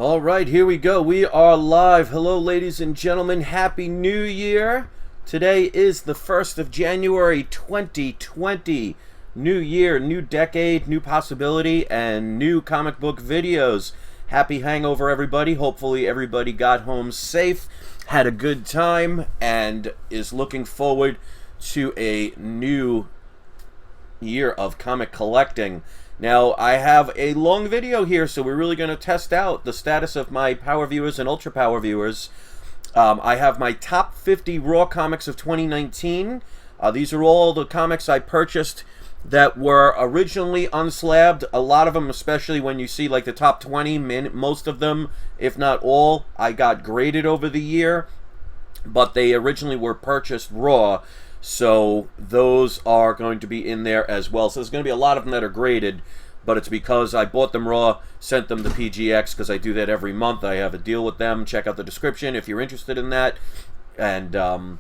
All right, here we go. We are live. Hello, ladies and gentlemen. Happy New Year. Today is the 1st of January, 2020. New year, new decade, new possibility, and new comic book videos. Happy hangover, everybody. Hopefully everybody got home safe, had a good time, and is looking forward to a new year of comic collecting. Now, I have a long video here, so we're really going to test out the status of my power viewers and ultra power viewers. I have my top 50 Raw comics of 2019. These are all the comics I purchased that were originally unslabbed. A lot of them, especially when you see like the top 20, most of them, if not all, I got graded over the year, but they originally were purchased raw. So those are going to be in there as well. So there's going to be a lot of them that are graded, but it's because I bought them raw, sent them to PGX, because I do that every month. I have a deal with them. Check out the description if you're interested in that. And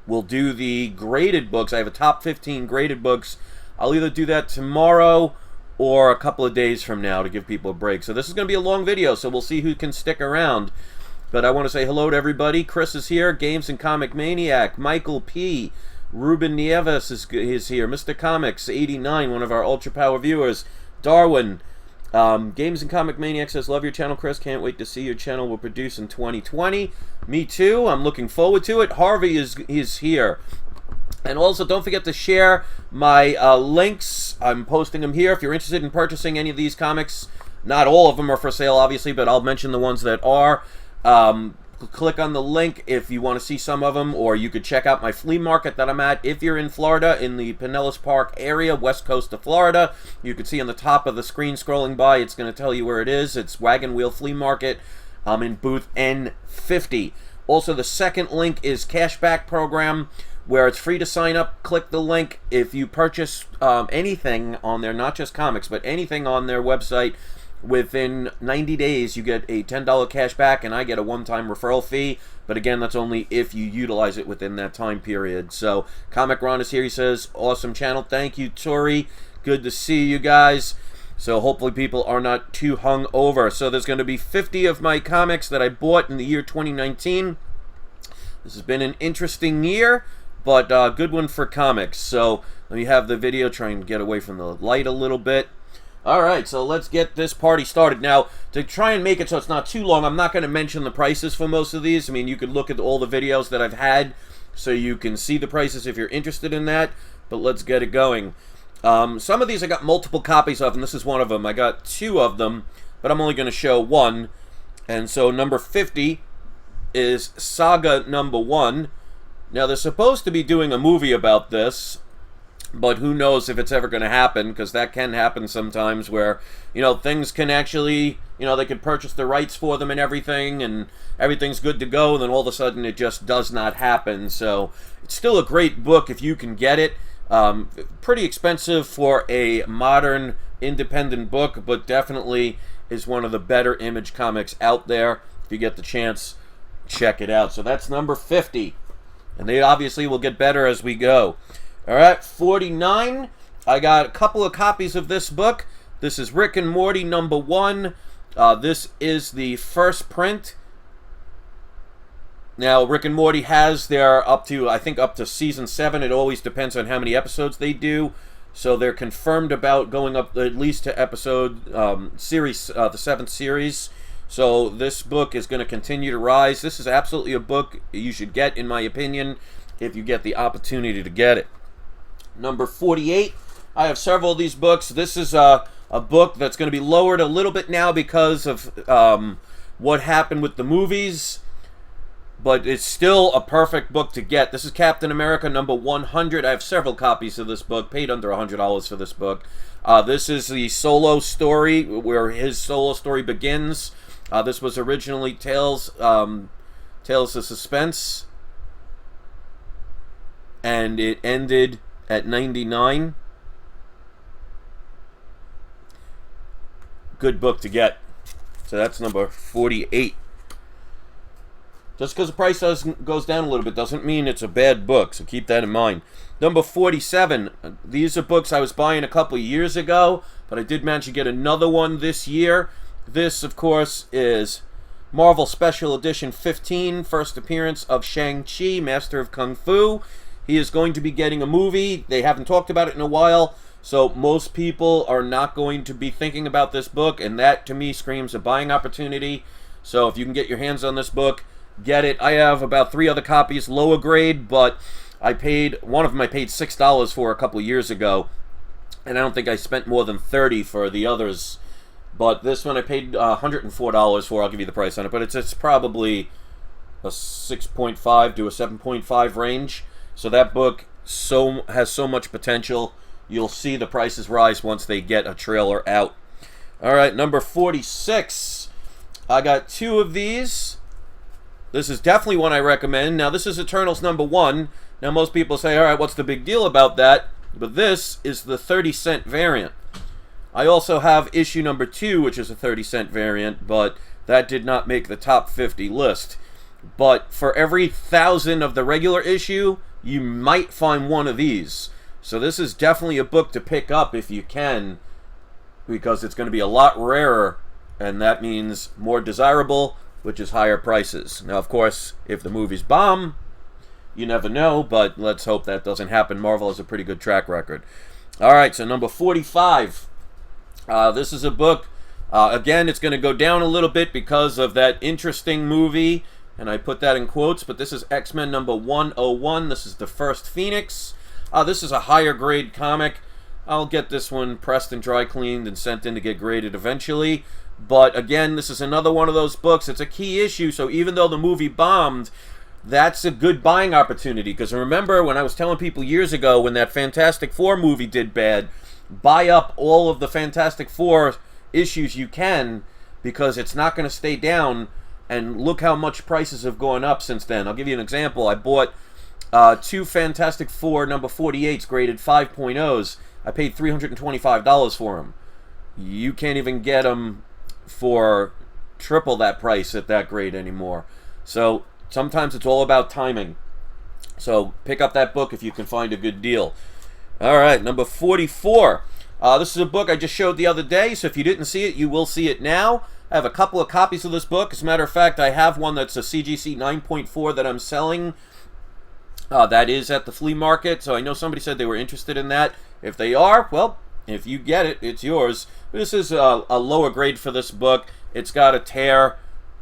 we'll do the graded books. I have a top 15 graded books. I'll either do that tomorrow or a couple of days from now to give people a break. So this is going to be a long video, so we'll see who can stick around. But I want to say hello to everybody. Chris is here. Games and Comic Maniac. Michael P. Ruben Nieves is here. Mr. Comics 89, one of our Ultra Power viewers. Darwin. Games and Comic Maniac says, love your channel, Chris. Can't wait to see your channel will produce in 2020. Me too. I'm looking forward to it. Harvey is here. And also, don't forget to share my links. I'm posting them here. If you're interested in purchasing any of these comics, not all of them are for sale, obviously, but I'll mention the ones that are. Click on the link if you want to see some of them, or you could check out my flea market that I'm at. If you're in Florida, in the Pinellas Park area, west coast of Florida, you can see on the top of the screen scrolling by, it's going to tell you where it is. It's Wagon Wheel Flea Market. I'm in Booth N50. Also, the second link is Cashback Program, where it's free to sign up. Click the link. If you purchase anything on there, not just comics, but anything on their website, within 90 days, you get a $10 cash back, and I get a one-time referral fee. But again, that's only if you utilize it within that time period. So, Comic Ron is here. He says, awesome channel. Thank you, Tori. Good to see you guys. So, hopefully people are not too hung over. So, there's going to be 50 of my comics that I bought in the year 2019. This has been an interesting year, but good one for comics. So, let me have the video, try and get away from the light a little bit. Alright, so let's get this party started. Now, to try and make it so it's not too long, I'm not going to mention the prices for most of these. I mean, you could look at all the videos that I've had so you can see the prices if you're interested in that. But let's get it going. Some of these I got multiple copies of, and this is one of them. I got 2 of them, but I'm only going to show 1. And so number 50 is Saga number 1. Now, they're supposed to be doing a movie about this, but who knows if it's ever going to happen, because that can happen sometimes where, you know, things can actually, you know, they can purchase the rights for them and everything's good to go, and then all of a sudden it just does not happen. So it's still a great book if you can get it. Pretty expensive for a modern independent book, but definitely is one of the better Image comics out there. If you get the chance, check it out. So that's number 50. And they obviously will get better as we go. Alright, 49. I got a couple of copies of this book. This is Rick and Morty number 1. This is the first print. Now, Rick and Morty has their up to season 7. It always depends on how many episodes they do. So they're confirmed about going up at least to episode series, the 7th series. So this book is going to continue to rise. This is absolutely a book you should get, in my opinion, if you get the opportunity to get it. Number 48. I have several of these books. This is a book that's going to be lowered a little bit now because of what happened with the movies, but it's still a perfect book to get. This is Captain America number 100. I have several copies of this book, paid under $100 for this book. This is the solo story, where his solo story begins. This was originally Tales of Suspense, and it ended at 99. Good book to get. So that's number 48. Just because the price goes down a little bit doesn't mean it's a bad book, so keep that in mind. Number 47. These are books I was buying a couple of years ago, but I did manage to get another one this year. This, of course, is Marvel Special Edition 15, first appearance of Shang-Chi, Master of Kung Fu. He is going to be getting a movie. They haven't talked about it in a while, so most people are not going to be thinking about this book, and that, to me, screams a buying opportunity. So if you can get your hands on this book, get it. I have about 3 other copies, lower grade, but one of them I paid $6 for a couple years ago, and I don't think I spent more than $30 for the others. But this one I paid $104 for. I'll give you the price on it, but it's probably a 6.5 to a 7.5 range. So that book has so much potential. You'll see the prices rise once they get a trailer out. All right, number 46. I got 2 of these. This is definitely one I recommend. Now, this is Eternals #1. Now, most people say, all right, what's the big deal about that? But this is the 30-cent variant. I also have issue #2, which is a 30-cent variant, but that did not make the top 50 list. But for every 1,000 of the regular issue, you might find one of these. So this is definitely a book to pick up if you can, because it's going to be a lot rarer, and that means more desirable, which is higher prices. Now, of course, if the movies bomb, you never know, but let's hope that doesn't happen. Marvel has a pretty good track record. All right, so number 45. This is a book, again, it's going to go down a little bit because of that interesting movie, and I put that in quotes, but this is X-Men #101. This is the first Phoenix. This is a higher grade comic. I'll get this one pressed and dry cleaned and sent in to get graded eventually. But again, this is another one of those books. It's a key issue, so even though the movie bombed, that's a good buying opportunity. Because remember when I was telling people years ago when that Fantastic Four movie did bad, buy up all of the Fantastic Four issues you can, because it's not going to stay down. And look how much prices have gone up since then. I'll give you an example. I bought 2 Fantastic Four #48s graded 5.0s. I paid $325 for them. You can't even get them for triple that price at that grade anymore. So sometimes it's all about timing. So pick up that book if you can find a good deal. All right, number 44. This is a book I just showed the other day, so if you didn't see it, you will see it now. I have a couple of copies of this book. As a matter of fact, I have one that's a CGC 9.4 that I'm selling. That is at the flea market, so I know somebody said they were interested in that. If they are, well, if you get it, it's yours. This is a lower grade for this book. It's got a tear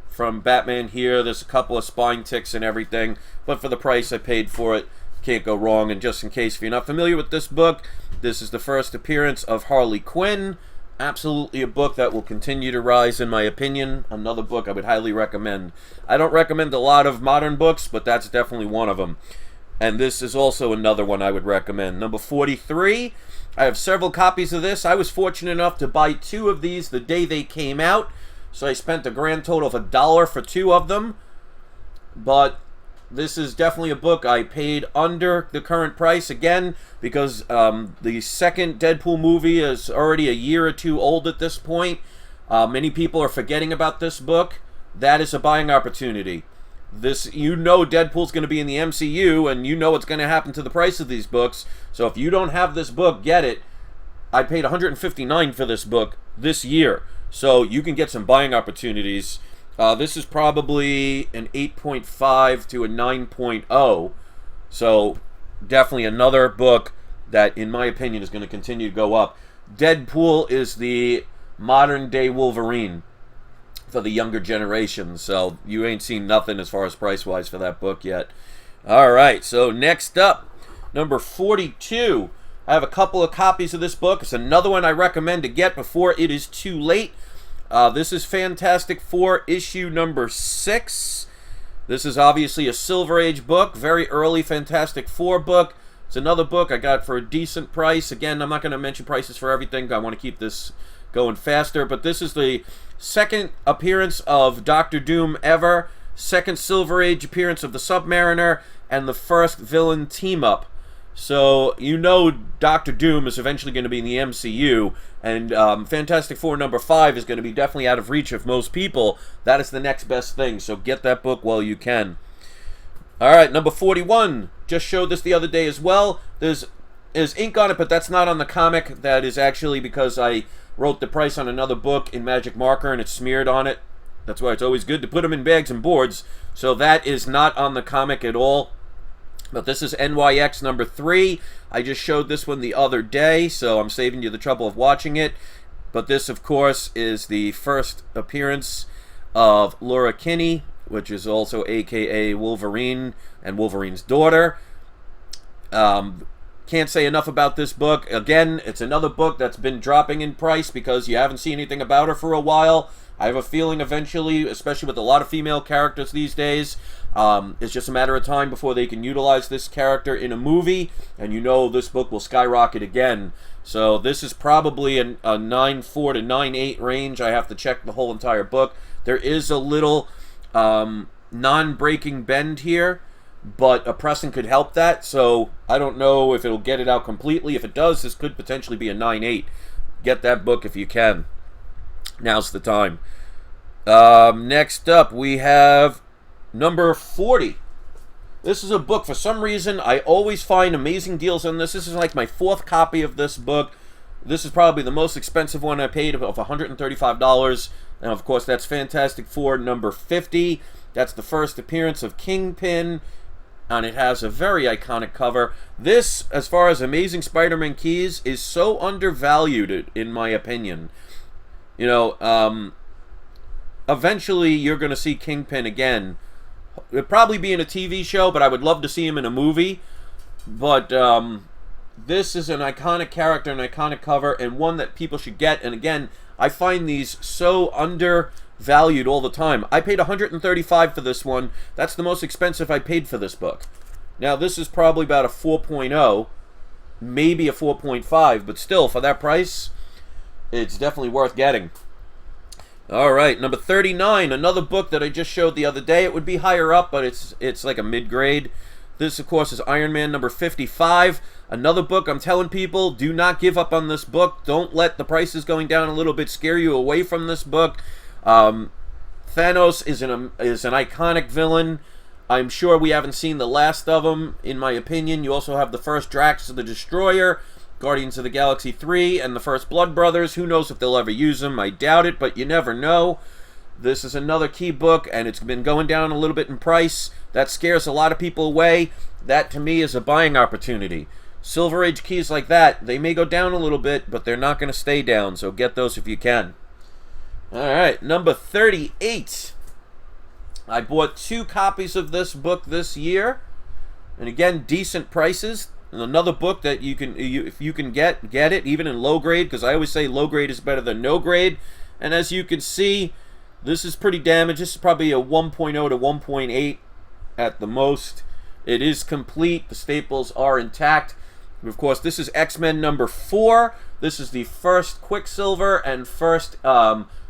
from Batman here. There's a couple of spine ticks and everything, but for the price I paid for it, can't go wrong. And just in case if you're not familiar with this book, this is the first appearance of Harley Quinn. Absolutely a book that will continue to rise, in my opinion. Another book I would highly recommend. I don't recommend a lot of modern books, but that's definitely one of them. And this is also another one I would recommend. Number 43. I have several copies of this. I was fortunate enough to buy 2 of these the day they came out. So I spent a grand total of $1 for 2 of them. But this is definitely a book I paid under the current price, again, because the second Deadpool movie is already a year or 2 old at this point. Many people are forgetting about this book. That is a buying opportunity. You know Deadpool's going to be in the MCU, and you know what's going to happen to the price of these books. So if you don't have this book, get it. I paid $159 for this book this year. So you can get some buying opportunities. This is probably an 8.5 to a 9.0. So definitely another book that, in my opinion, is going to continue to go up. Deadpool is the modern-day Wolverine for the younger generation. So you ain't seen nothing as far as price-wise for that book yet. All right, so next up, number 42. I have a couple of copies of this book. It's another one I recommend to get before it is too late. This is Fantastic Four issue number 6. This is obviously a Silver Age book, very early Fantastic Four book. It's another book I got for a decent price. Again, I'm not going to mention prices for everything. I want to keep this going faster, but this is the second appearance of Doctor Doom ever, second Silver Age appearance of the Submariner, and the first villain team-up. So, you know Doctor Doom is eventually going to be in the MCU, and Fantastic Four number 5 is going to be definitely out of reach of most people. That is the next best thing, so get that book while you can. Alright, number 41. Just showed this the other day as well. There's is ink on it, but that's not on the comic. That is actually because I wrote the price on another book in magic marker and it's smeared on it. That's why it's always good to put them in bags and boards. So that is not on the comic at all. But this is NYX number 3. I just showed this one the other day, so I'm saving you the trouble of watching it. But this, of course, is the first appearance of Laura Kinney, which is also a.k.a. Wolverine and Wolverine's daughter. Can't say enough about this book. Again, it's another book that's been dropping in price because you haven't seen anything about her for a while. I have a feeling eventually, especially with a lot of female characters these days, it's just a matter of time before they can utilize this character in a movie, and you know this book will skyrocket again. So this is probably a 9.4 to 9.8 range. I have to check the whole entire book. There is a little non-breaking bend here, but a pressing could help that, so I don't know if it'll get it out completely. If it does, this could potentially be a 9.8. Get that book if you can. Now's the time. Next up, we have number 40. This is a book, for some reason, I always find amazing deals on this. This is like my 4th copy of this book. This is probably the most expensive one I paid, of $135. And of course, that's Fantastic Four number 50. That's the first appearance of Kingpin, and it has a very iconic cover. This, as far as Amazing Spider-Man keys, is so undervalued, in my opinion. You know, eventually you're going to see Kingpin again. It'll probably be in a TV show, but I would love to see him in a movie. But this is an iconic character, an iconic cover, and one that people should get. And again, I find these so undervalued all the time. I paid $135 for this one. That's the most expensive I paid for this book. Now, this is probably about a 4.0, maybe a 4.5, but still, for that price, it's definitely worth getting. All right, number 39, another book that I just showed the other day. It would be higher up, but it's like a mid-grade. This, of course, is Iron Man number 55. Another book, I'm telling people, do not give up on this book. Don't let the prices going down a little bit scare you away from this book. Thanos is an iconic villain. I'm sure we haven't seen the last of him, in my opinion. You also have the first Drax the Destroyer, Guardians of the Galaxy 3, and the first Blood Brothers. Who knows if they'll ever use them? I doubt it, but you never know. This is another key book, and it's been going down a little bit in price. That scares a lot of people away. That, to me, is a buying opportunity. Silver Age keys like that, they may go down a little bit, but they're not going to stay down, so get those if you can. All right, number 38. I bought 2 copies of this book this year, and again, decent prices. And another book that you can, if you can get it, even in low grade, because I always say low grade is better than no grade. And as you can see, this is pretty damaged. This is probably a 1.0 to 1.8 at the most. It is complete. The staples are intact. Of course, this is X-Men number 4. This is the first Quicksilver and first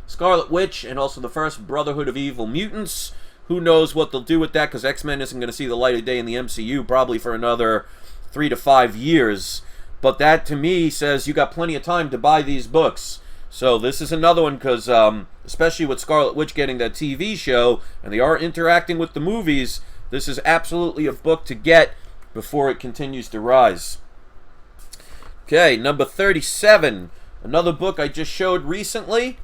Scarlet Witch, and also the first Brotherhood of Evil Mutants. Who knows what they'll do with that, because X-Men isn't going to see the light of day in the MCU probably for another 3 to 5 years. But that, to me, says you got plenty of time to buy these books. So this is another one, because especially with Scarlet Witch getting that TV show, and they are interacting with the movies, this is absolutely a book to get before it continues to rise. Okay, number 37. Another book I just showed recently.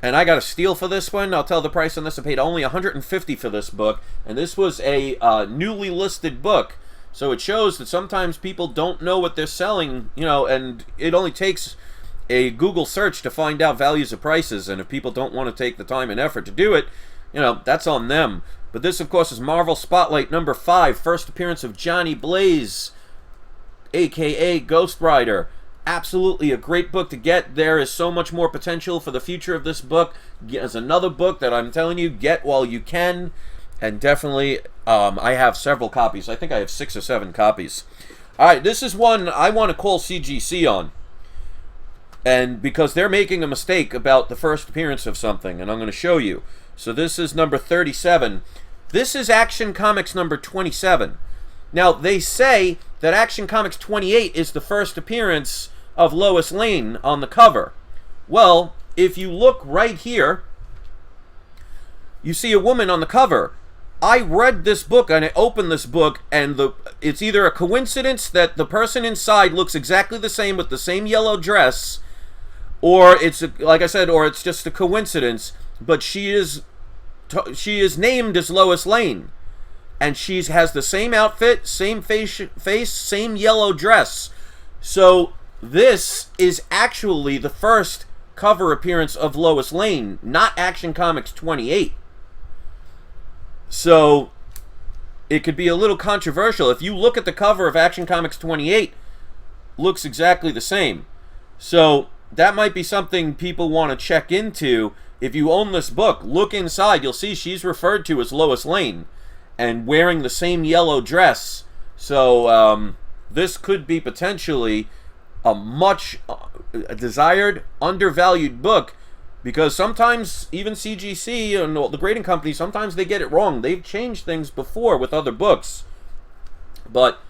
And I got a steal for this one. I'll tell the price on this. I paid only $150 for this book. And this was a newly listed book. So it shows that sometimes people don't know what they're selling, you know, and it only takes a Google search to find out values of prices. And if people don't want to take the time and effort to do it, you know, that's on them. But this, of course, is Marvel Spotlight number 5. First appearance of Johnny Blaze, a.k.a. Ghost Rider. Absolutely a great book to get. There is so much more potential for the future of this book. As another book that I'm telling you, get while you can. And definitely, I have several copies. I think I have 6 or 7 copies. Alright, this is one I want to call CGC on. And because they're making a mistake about the first appearance of something, and I'm going to show you. So this is number 37. This is Action Comics number 27. Now, they say that Action Comics 28 is the first appearance of Lois Lane on the cover. Well, if you look right here, you see a woman on the cover. I read this book and I opened this book, and it's either a coincidence that the person inside looks exactly the same with the same yellow dress, or it's like I said, or it's just a coincidence. But she is named as Lois Lane, and she has the same outfit, same face, same yellow dress. So this is actually the first cover appearance of Lois Lane, not Action Comics 28. So it could be a little controversial. If you look at the cover of Action Comics 28, looks exactly the same. So that might be something people want to check into. If you own this book, look inside. You'll see she's referred to as Lois Lane and wearing the same yellow dress. So this could be potentially a much desired, undervalued book, because sometimes even CGC and the grading companies, sometimes they get it wrong. They've changed things before with other books. But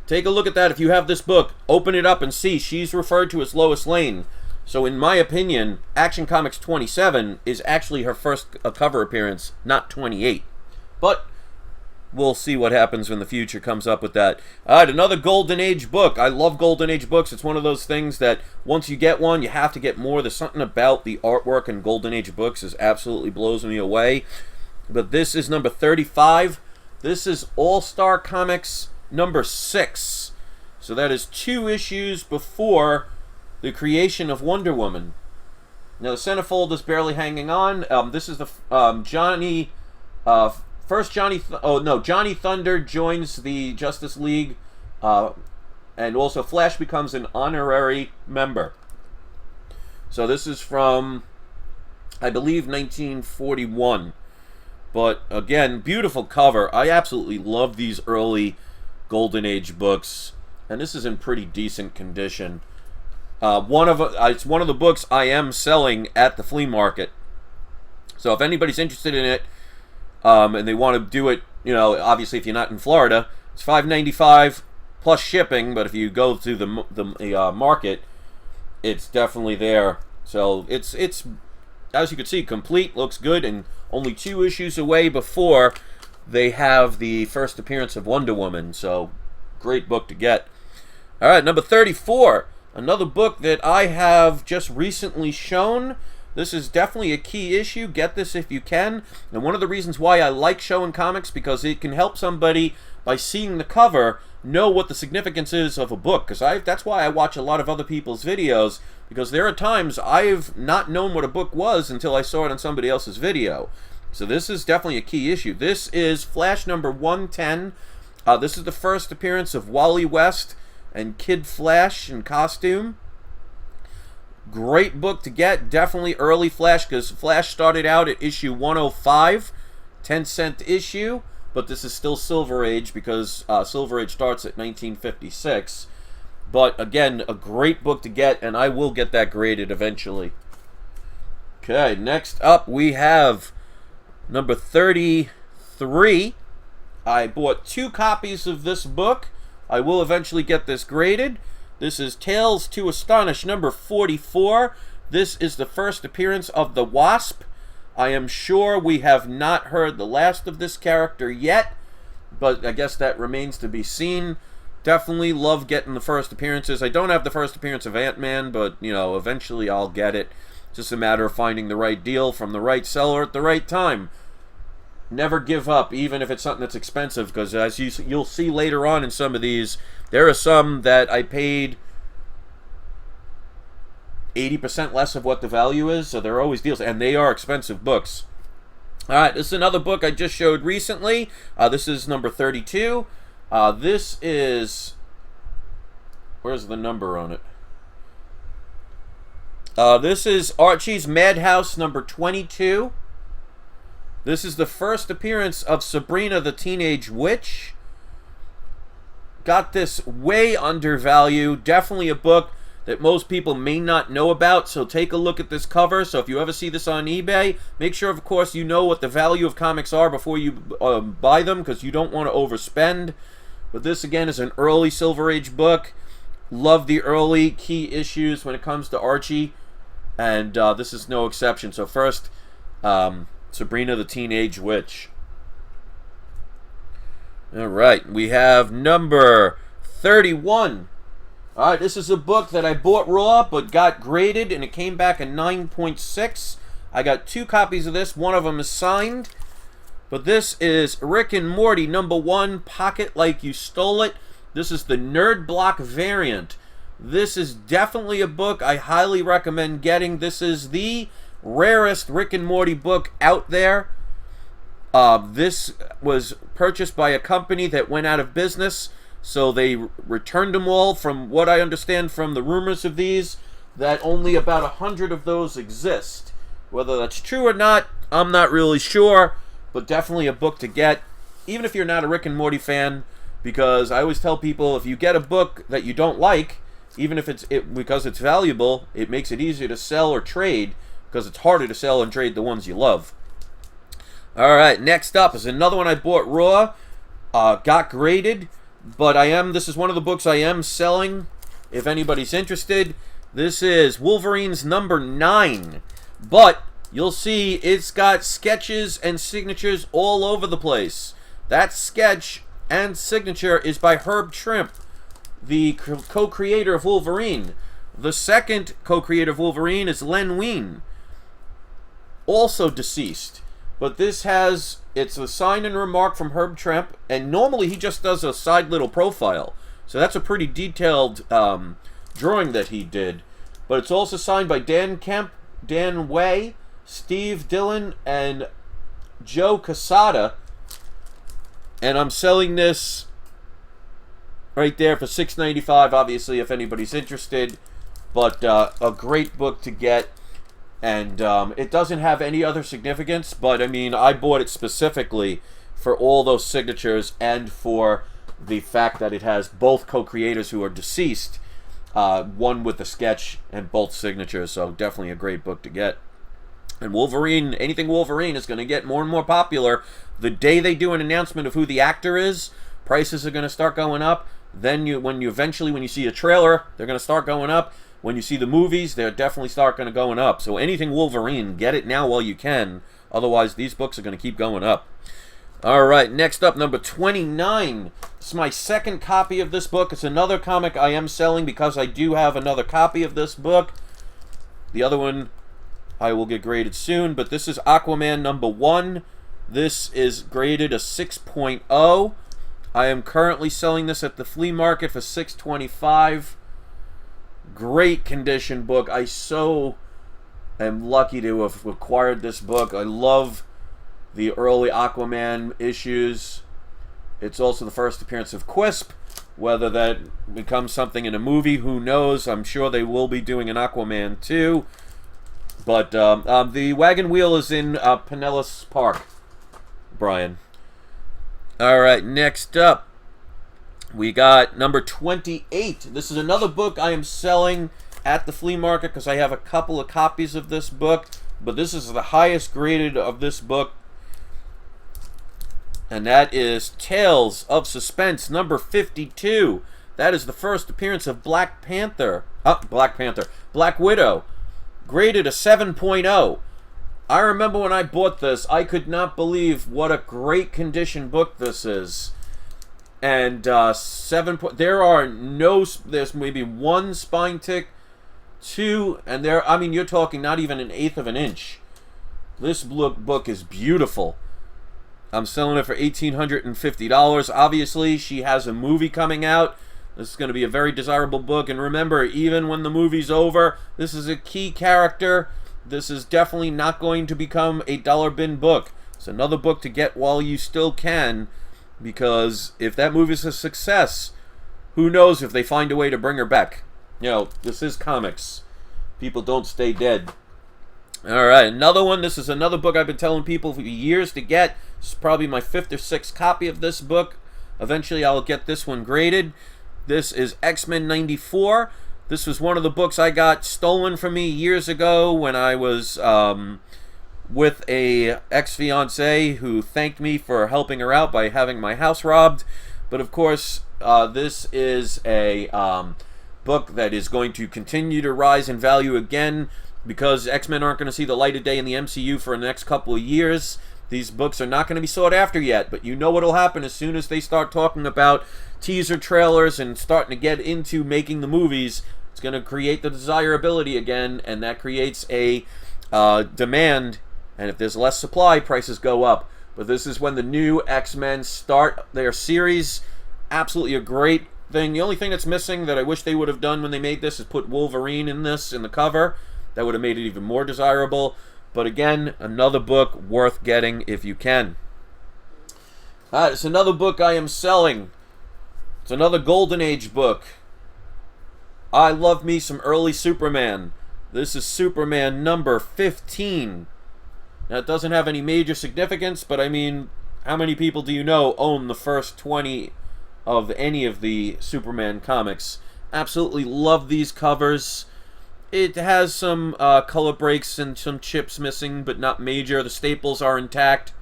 take a look at that. If you have this book, open it up and see she's referred to as Lois Lane. So in my opinion, Action Comics 27 is actually her first cover appearance, not 28. But we'll see what happens when the future comes up with that. All right, another Golden Age book. I love Golden Age books. It's one of those things that once you get one, you have to get more. There's something about the artwork in Golden Age books that absolutely blows me away. But this is number 35. This is All-Star Comics number 6. So that is 2 issues before the creation of Wonder Woman. Now the centerfold is barely hanging on. This is the Johnny Thunder joins the Justice League, and also Flash becomes an honorary member. So this is from, I believe, 1941. But again, beautiful cover. I absolutely love these early Golden Age books, and this is in pretty decent condition. It's one of the books I am selling at the flea market. So if anybody's interested in it, and they want to do it, obviously if you're not in Florida, it's $5.95 plus shipping. But if you go to the market, it's definitely there. So it's as you can see, complete, looks good, and only 2 issues away before they have the first appearance of Wonder Woman. So great book to get. All right, number 34, another book that I have just recently shown. This is definitely a key issue. Get this if you can. And one of the reasons why I like showing comics, because it can help somebody, by seeing the cover, know what the significance is of a book. Because that's why I watch a lot of other people's videos, because there are times I've not known what a book was until I saw it on somebody else's video. So this is definitely a key issue. This is Flash number 110. This is the first appearance of Wally West and Kid Flash in costume. Great book to get. Definitely early Flash, because Flash started out at issue 105, 10-cent issue, but this is still Silver Age, because Silver Age starts at 1956. But again, a great book to get, and I will get that graded eventually. Okay, next up we have number 33. I bought 2 copies of this book. I will eventually get this graded. This is Tales to Astonish number 44. This is the first appearance of the Wasp. I am sure we have not heard the last of this character yet, but I guess that remains to be seen. Definitely love getting the first appearances. I don't have the first appearance of Ant-Man, but, eventually I'll get it. It's just a matter of finding the right deal from the right seller at the right time. Never give up, even if it's something that's expensive, because as you'll see later on in some of these, there are some that I paid 80% less of what the value is, so there are always deals, and they are expensive books. Alright, this is another book I just showed recently. This is number 32. This is... Where's the number on it? This is Archie's Madhouse number 22. This is the first appearance of Sabrina the Teenage Witch. Got this way undervalued. Definitely a book that most people may not know about, so take a look at this cover. So if you ever see this on eBay, make sure, of course, you know what the value of comics are before you buy them, because you don't want to overspend. But this, again, is an early Silver Age book. Love the early key issues when it comes to Archie, and this is no exception. So first, Sabrina the Teenage Witch. All right, we have number 31. All right, this is a book that I bought raw but got graded, and it came back a 9.6. I got 2 copies of this. One of them is signed. But this is Rick and Morty #1, Pocket Like You Stole It. This is the Nerd Block variant. This is definitely a book I highly recommend getting. This is the rarest Rick and Morty book out there. This was purchased by a company that went out of business, so they returned them all. From what I understand from the rumors of these, that only about 100 of those exist. Whether that's true or not, I'm not really sure, but definitely a book to get, even if you're not a Rick and Morty fan, because I always tell people, if you get a book that you don't like, even if because it's valuable, it makes it easier to sell or trade, because it's harder to sell and trade the ones you love. Alright, next up is another one I bought raw, got graded, but this is one of the books I am selling, if anybody's interested. This is Wolverine's #9, but you'll see it's got sketches and signatures all over the place. That sketch and signature is by Herb Trimp, the co-creator of Wolverine. The second co-creator of Wolverine is Len Wein, also deceased. But it's a sign and remark from Herb Trimp, and normally he just does a side little profile. So that's a pretty detailed drawing that he did. But it's also signed by Dan Kemp, Dan Way, Steve Dillon, and Joe Casada. And I'm selling this right there for $6.95, obviously, if anybody's interested. But a great book to get. And it doesn't have any other significance, but I mean, I bought it specifically for all those signatures and for the fact that it has both co-creators who are deceased, one with the sketch and both signatures. So definitely a great book to get. And Wolverine, anything Wolverine is going to get more and more popular. The day they do an announcement of who the actor is, prices are going to start going up. Then when you see a trailer, they're going to start going up. When you see the movies, they're definitely going to going up. So anything Wolverine, get it now while you can. Otherwise, these books are going to keep going up. All right, next up, number 29. This is my second copy of this book. It's another comic I am selling because I do have another copy of this book. The other one I will get graded soon, but this is Aquaman #1. This is graded a 6.0. I am currently selling this at the flea market for $6.25. Great condition book. I so am lucky to have acquired this book. I love the early Aquaman issues. It's also the first appearance of Quisp. Whether that becomes something in a movie, who knows? I'm sure they will be doing an Aquaman 2. But the wagon wheel is in Pinellas Park, Brian. Alright, next up, we got number 28. This is another book I am selling at the flea market because I have a couple of copies of this book. But this is the highest graded of this book. And that is Tales of Suspense number 52. That is the first appearance of Black Widow. Graded a 7.0. I remember when I bought this, I could not believe what a great condition book this is. And there's maybe one spine tick, two, and you're talking not even an eighth of an inch. This book is beautiful. I'm selling it for $1,850. Obviously, she has a movie coming out. This is going to be a very desirable book. And remember, even when the movie's over, this is a key character. This is definitely not going to become a dollar bin book. It's another book to get while you still can, because if that movie's a success, who knows if they find a way to bring her back. You know, this is comics. People don't stay dead. Alright, another one. This is another book I've been telling people for years to get. This is probably my 5th or 6th copy of this book. Eventually I'll get this one graded. This is X-Men 94. This was one of the books I got stolen from me years ago when I was with a ex-fiancée who thanked me for helping her out by having my house robbed. But of course, this is a book that is going to continue to rise in value again because X-Men aren't going to see the light of day in the MCU for the next couple of years. These books are not going to be sought after yet, but you know what will happen as soon as they start talking about teaser trailers and starting to get into making the movies. It's going to create the desirability again, and that creates a demand, and if there's less supply, prices go up. But this is when the new X-Men start their series. Absolutely a great thing. The only thing that's missing that I wish they would have done when they made this is put Wolverine in this, in the cover. That would have made it even more desirable. But again, another book worth getting if you can. It's another book I am selling. It's another Golden Age book. I love me some early Superman. This is Superman number 15. Now, it doesn't have any major significance, but I mean, how many people do you know own the first 20 of any of the Superman comics? Absolutely love these covers. It has some color breaks and some chips missing, but not major. The staples are intact.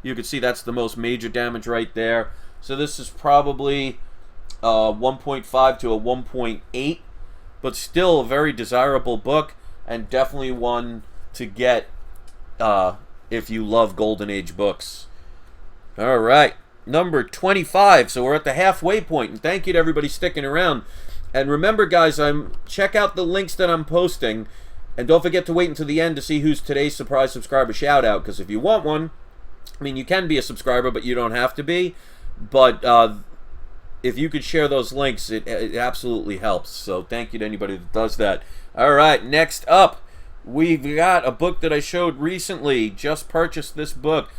You can see that's the most major damage right there. So this is probably 1.5 to a 1.8, but still a very desirable book, and definitely one to get if you love Golden Age books. All right, number 25. So we're at the halfway point, and thank you to everybody sticking around. And remember, guys, check out the links that I'm posting, and don't forget to wait until the end to see who's today's surprise subscriber shout out. Because if you want one, I mean, you can be a subscriber, but you don't have to be. But if you could share those links, it absolutely helps. So thank you to anybody that does that. All right, next up, we've got a book that I showed recently. Just purchased this book.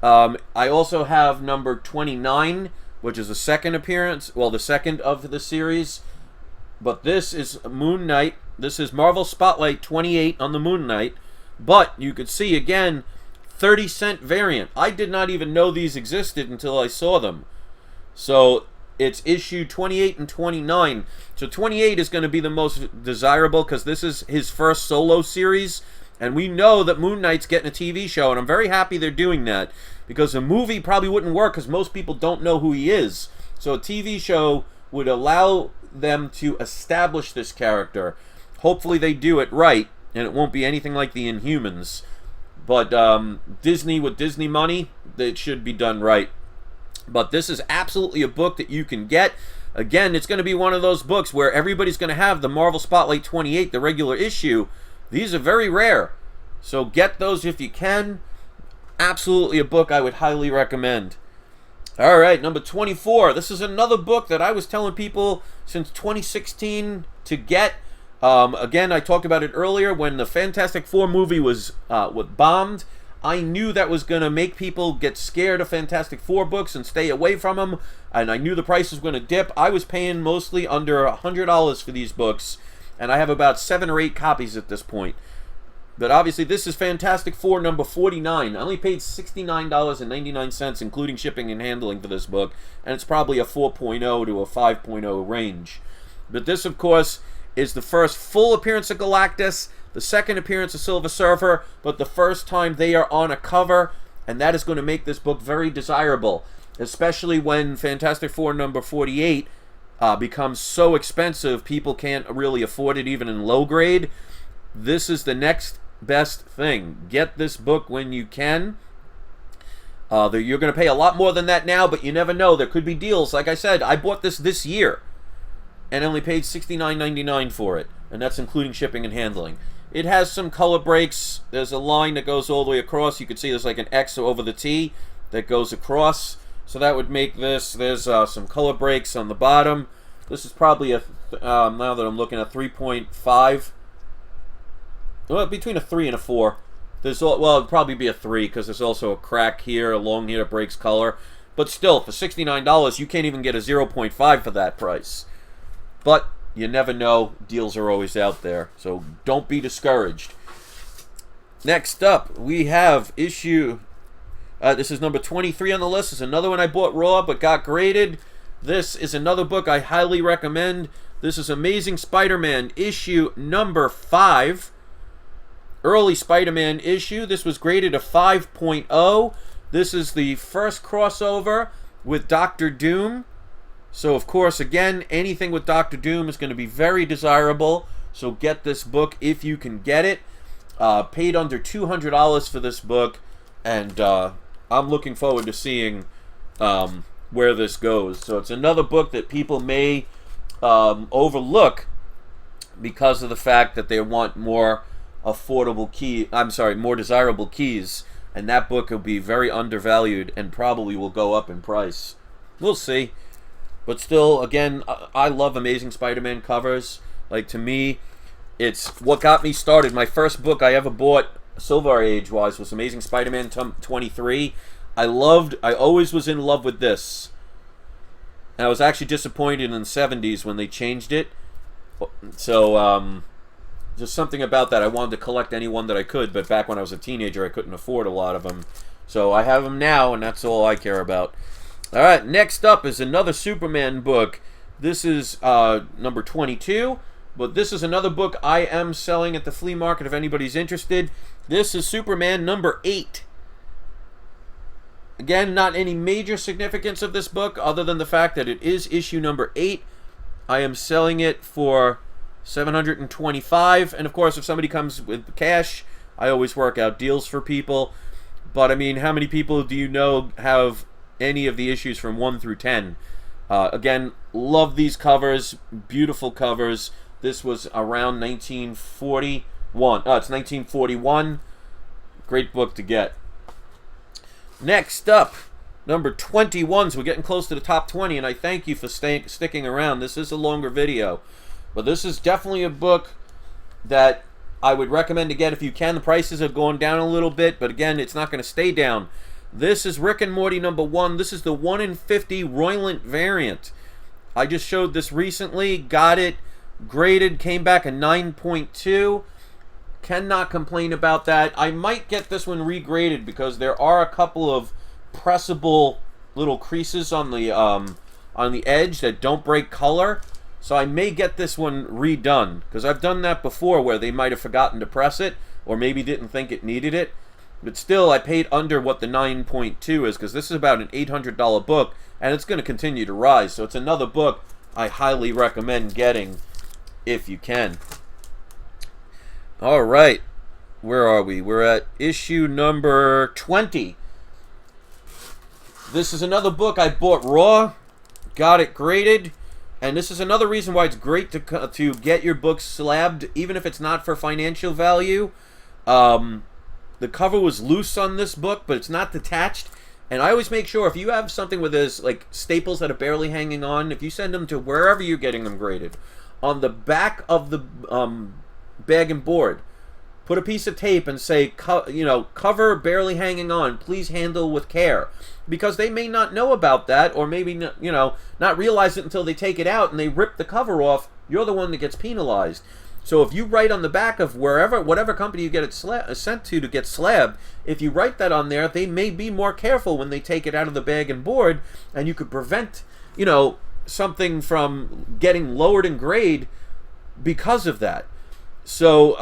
I also have number 29, which is a second appearance. Well, the second of the series. But this is Moon Knight. This is Marvel Spotlight 28 on the Moon Knight. But you could see, again, 30-cent variant. I did not even know these existed until I saw them. So it's issue 28 and 29. So 28 is going to be the most desirable because this is his first solo series. And we know that Moon Knight's getting a TV show. And I'm very happy they're doing that. Because a movie probably wouldn't work because most people don't know who he is. So a TV show would allow them to establish this character. Hopefully they do it right, and it won't be anything like the Inhumans. But Disney, with Disney money, it should be done right. But this is absolutely a book that you can get. Again, it's going to be one of those books where everybody's going to have the Marvel Spotlight 28, the regular issue. These are very rare. So get those if you can. Absolutely a book I would highly recommend. All right, number 24. This is another book that I was telling people since 2016 to get. Again, I talked about it earlier when the Fantastic Four movie was bombed. I knew that was going to make people get scared of Fantastic Four books and stay away from them, and I knew the price was going to dip. I was paying mostly under $100 for these books, and I have about 7 or 8 copies at this point. But obviously, this is Fantastic Four number 49. I only paid $69.99, including shipping and handling for this book, and it's probably a 4.0 to a 5.0 range. But this, of course, is the first full appearance of Galactus, the second appearance of Silver Surfer, but the first time they are on a cover, and that is going to make this book very desirable, especially when Fantastic Four number 48 becomes so expensive, people can't really afford it even in low grade. This is the next best thing. Get this book when you can. You're going to pay a lot more than that now, but you never know. There could be deals. Like I said, I bought this year and only paid $69.99 for it, and that's including shipping and handling. It has some color breaks. There's a line that goes all the way across. You can see there's like an X over the T that goes across, so that would make this. There's some color breaks on the bottom. This is probably a now that I'm looking at 3.5. Well, between a 3 and a 4. Well, it'd probably be a 3 because there's also a crack here, along here that breaks color. But still, for $69, you can't even get a 0.5 for that price. But you never know. Deals are always out there. So don't be discouraged. Next up, we have issue... this is number 23 on the list. It's another one I bought raw but got graded. This is another book I highly recommend. This is Amazing Spider-Man issue number 5. Early Spider-Man issue. This was graded a 5.0. This is the first crossover with Doctor Doom. So, of course, again, anything with Doctor Doom is going to be very desirable. So get this book if you can get it. Paid under $200 for this book. And I'm looking forward to seeing where this goes. So it's another book that people may overlook because of the fact that they want more affordable more desirable keys, and that book will be very undervalued and probably will go up in price. We'll see. But still, again, I love Amazing Spider-Man covers. Like, to me, it's what got me started. My first book I ever bought, Silver Age-wise, was Amazing Spider-Man 23. I always was in love with this. And I was actually disappointed in the 70s when they changed it. So, just something about that. I wanted to collect any one that I could, but back when I was a teenager, I couldn't afford a lot of them. So I have them now, and that's all I care about. All right, next up is another Superman book. This is number 22, but this is another book I am selling at the flea market if anybody's interested. This is Superman number 8. Again, not any major significance of this book other than the fact that it is issue number 8. I am selling it for $725, and of course, if somebody comes with cash, I always work out deals for people. But I mean, how many people do you know have any of the issues from 1 through 10? Again, love these covers, beautiful covers. This was around 1941. It's 1941. Great book to get. Next up, number 21. So we're getting close to the top 20, and I thank you for sticking around. This is a longer video, but this is definitely a book that I would recommend to get if you can. The prices have gone down a little bit, but again, it's not going to stay down. This is Rick and Morty number 1. This is the 1 in 50 Roiland variant. I just showed this recently, got it graded, came back a 9.2. Cannot complain about that. I might get this one regraded because there are a couple of pressable little creases on the edge that don't break color. So I may get this one redone because I've done that before where they might have forgotten to press it or maybe didn't think it needed it. But still, I paid under what the 9.2 is because this is about an $800 book, and it's going to continue to rise. So it's another book I highly recommend getting if you can. All right. Where are we? We're at issue number 20. This is another book I bought raw, got it graded, and this is another reason why it's great to get your books slabbed, even if it's not for financial value. The cover was loose on this book, but it's not detached. And I always make sure if you have something with this, like staples that are barely hanging on, if you send them to wherever you're getting them graded, on the back of the bag and board, put a piece of tape and say, cover barely hanging on, please handle with care. Because they may not know about that, or maybe, not realize it until they take it out and they rip the cover off. You're the one that gets penalized. So if you write on the back of whatever company you get it sent to get slabbed, if you write that on there, they may be more careful when they take it out of the bag and board, and you could prevent, something from getting lowered in grade because of that. So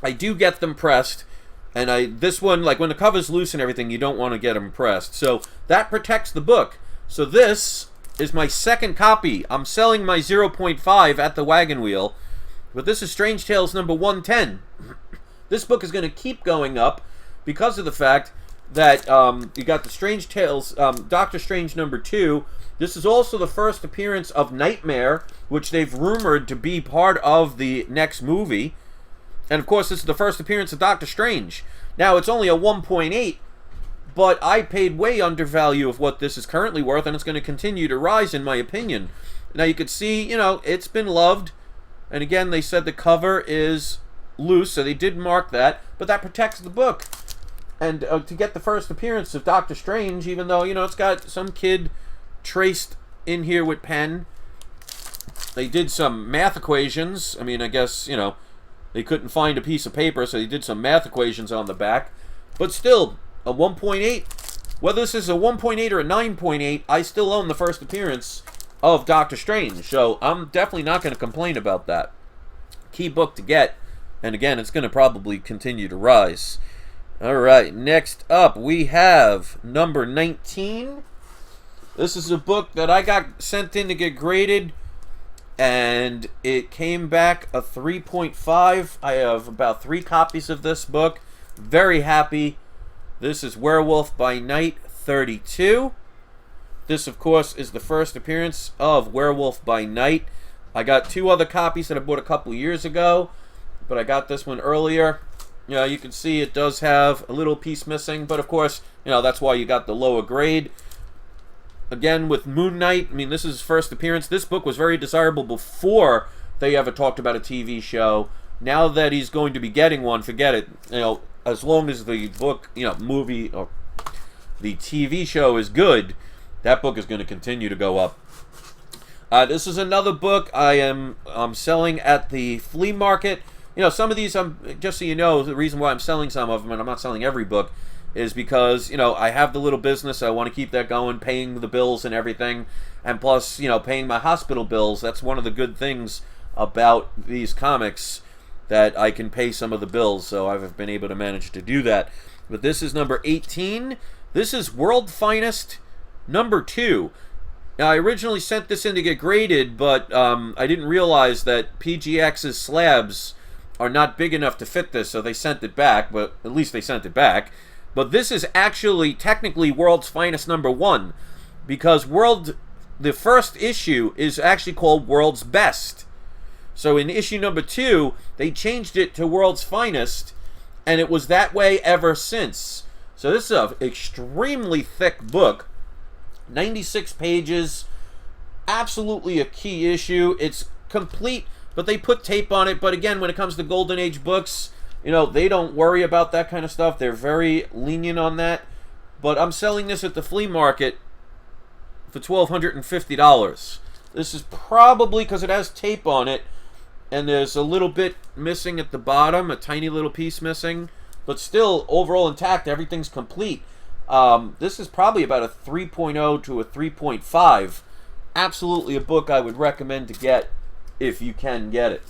I do get them pressed, and this one, like when the cover's loose and everything, you don't want to get them pressed. So that protects the book. So this is my second copy. I'm selling my 0.5 at the Wagon Wheel. But this is Strange Tales number 110. This book is going to keep going up because of the fact that you got the Strange Tales, Doctor Strange number 2. This is also the first appearance of Nightmare, which they've rumored to be part of the next movie. And of course, this is the first appearance of Doctor Strange. Now, it's only a 1.8, but I paid way under value of what this is currently worth, and it's going to continue to rise, in my opinion. Now, you could see, it's been loved. And again, they said the cover is loose, so they did mark that, but that protects the book. And to get the first appearance of Doctor Strange, even though, it's got some kid traced in here with pen, they did some math equations. I mean, I guess, they couldn't find a piece of paper, so they did some math equations on the back. But still, a 1.8, whether this is a 1.8 or a 9.8, I still own the first appearance of Doctor Strange, so I'm definitely not going to complain about that. Key book to get, and again, it's going to probably continue to rise. Alright, next up we have number 19. This is a book that I got sent in to get graded, and it came back a 3.5. I have about 3 copies of this book. Very happy This is Werewolf by Night 32. This, of course, is the first appearance of Werewolf by Night. I got 2 other copies that I bought a couple years ago, but I got this one earlier. You know, you can see it does have a little piece missing, but of course, you know, that's why you got the lower grade. Again, with Moon Knight, I mean, this is his first appearance. This book was very desirable before they ever talked about a TV show. Now that he's going to be getting one, forget it. You know, as long as the book, you know, movie, or the TV show is good, that book is going to continue to go up. This is another book I'm selling at the flea market. You know, some of these, just so you know, the reason why I'm selling some of them, and I'm not selling every book, is because, you know, I have the little business. I want to keep that going, paying the bills and everything. And plus, you know, paying my hospital bills. That's one of the good things about these comics, that I can pay some of the bills. So I've been able to manage to do that. But this is number 18. This is World Finest number 2. Now, I originally sent this in to get graded, but I didn't realize that PGX's slabs are not big enough to fit this, so they sent it back, but at least they sent it back. But this is actually technically World's Finest number 1, because the first issue is actually called World's Best. So in issue number 2, they changed it to World's Finest, and it was that way ever since. So this is an extremely thick book, 96 pages, absolutely a key issue. It's complete, but they put tape on it. But again, when it comes to Golden Age books, you know, they don't worry about that kind of stuff. They're very lenient on that. But I'm selling this at the flea market for $1,250. This is probably, because it has tape on it, and there's a little bit missing at the bottom, a tiny little piece missing, but still overall intact. Everything's complete. This is probably about a 3.0 to a 3.5. Absolutely a book I would recommend to get if you can get it.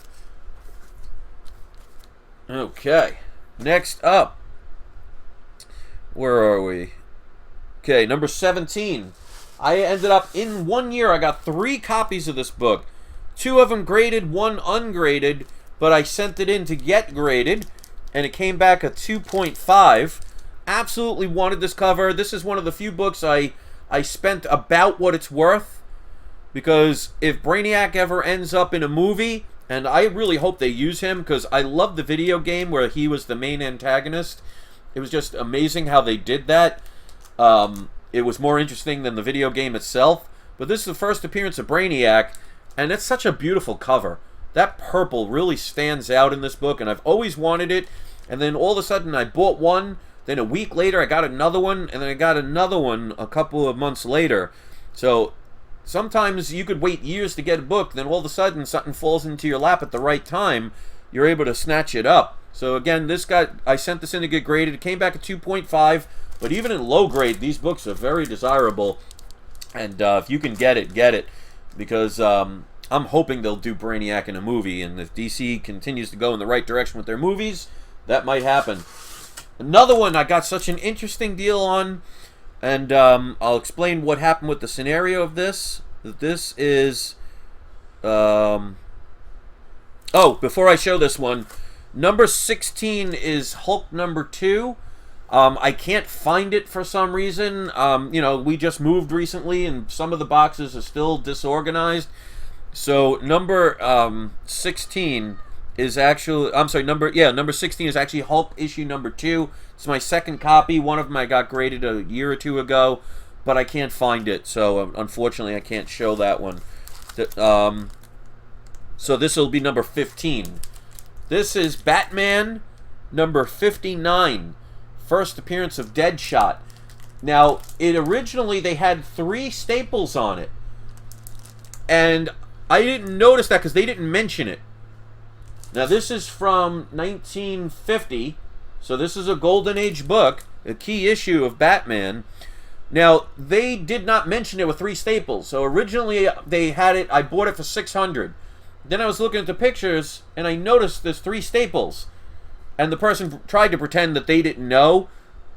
Okay, next up, where are we? Okay, number 17. I ended up, in 1 year, I got 3 copies of this book. 2 of them graded, 1 ungraded, but I sent it in to get graded, and it came back a 2.5. Absolutely wanted this cover. This is one of the few books I spent about what it's worth, because if Brainiac ever ends up in a movie, and I really hope they use him, because I love the video game where he was the main antagonist. It was just amazing how they did that. It was more interesting than the video game itself. But this is the first appearance of Brainiac, and it's such a beautiful cover. That purple really stands out in this book, and I've always wanted it. And then all of a sudden I bought one, then a week later I got another one, and then I got another one a couple of months later. So sometimes you could wait years to get a book, then all of a sudden something falls into your lap at the right time. You're able to snatch it up. So again, I sent this in to get graded. It came back at 2.5, but even in low grade, these books are very desirable. And if you can get it, because I'm hoping they'll do Brainiac in a movie, and if DC continues to go in the right direction with their movies, that might happen. Another one I got such an interesting deal on, and I'll explain what happened with the scenario of this. This is... oh, before I show this one, number 16 is Hulk number 2. I can't find it for some reason. You know, we just moved recently, and some of the boxes are still disorganized. So number 16 is actually, number 16 is actually Hulk issue number 2. It's my second copy. One of them I got graded a year or 2 ago, but I can't find it. So unfortunately, I can't show that one. So this will be number 15. This is Batman number 59. First appearance of Deadshot. Now, originally they had 3 staples on it. And I didn't notice that because they didn't mention it. Now, this is from 1950. So this is a Golden Age book, a key issue of Batman. Now, they did not mention it with 3 staples. So originally they had it, I bought it for $600. Then I was looking at the pictures and I noticed there's 3 staples. And the person tried to pretend that they didn't know.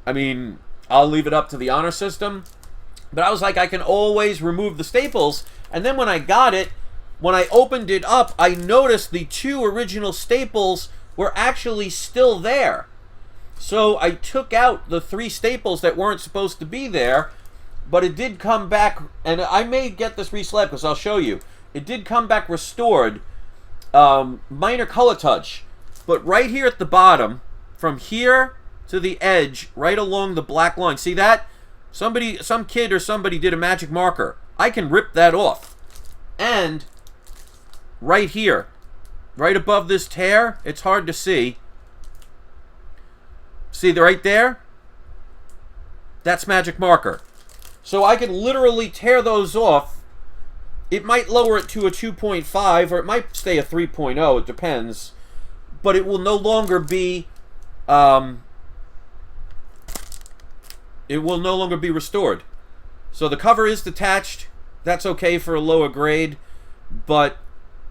I mean, I'll leave it up to the honor system. But I was like, I can always remove the staples. And then when I got it, when I opened it up, I noticed the 2 original staples were actually still there. So I took out the 3 staples that weren't supposed to be there, but it did come back, and I may get this re-slabbed because I'll show you. It did come back restored, minor color touch, but right here at the bottom, from here to the edge, right along the black line, see that? Some kid or somebody did a magic marker. I can rip that off. And right here, right above this tear, it's hard to see. See right there? That's magic marker. So I can literally tear those off. It might lower it to a 2.5 or it might stay a 3.0, it depends. But it will no longer be restored. So the cover is detached. That's okay for a lower grade, but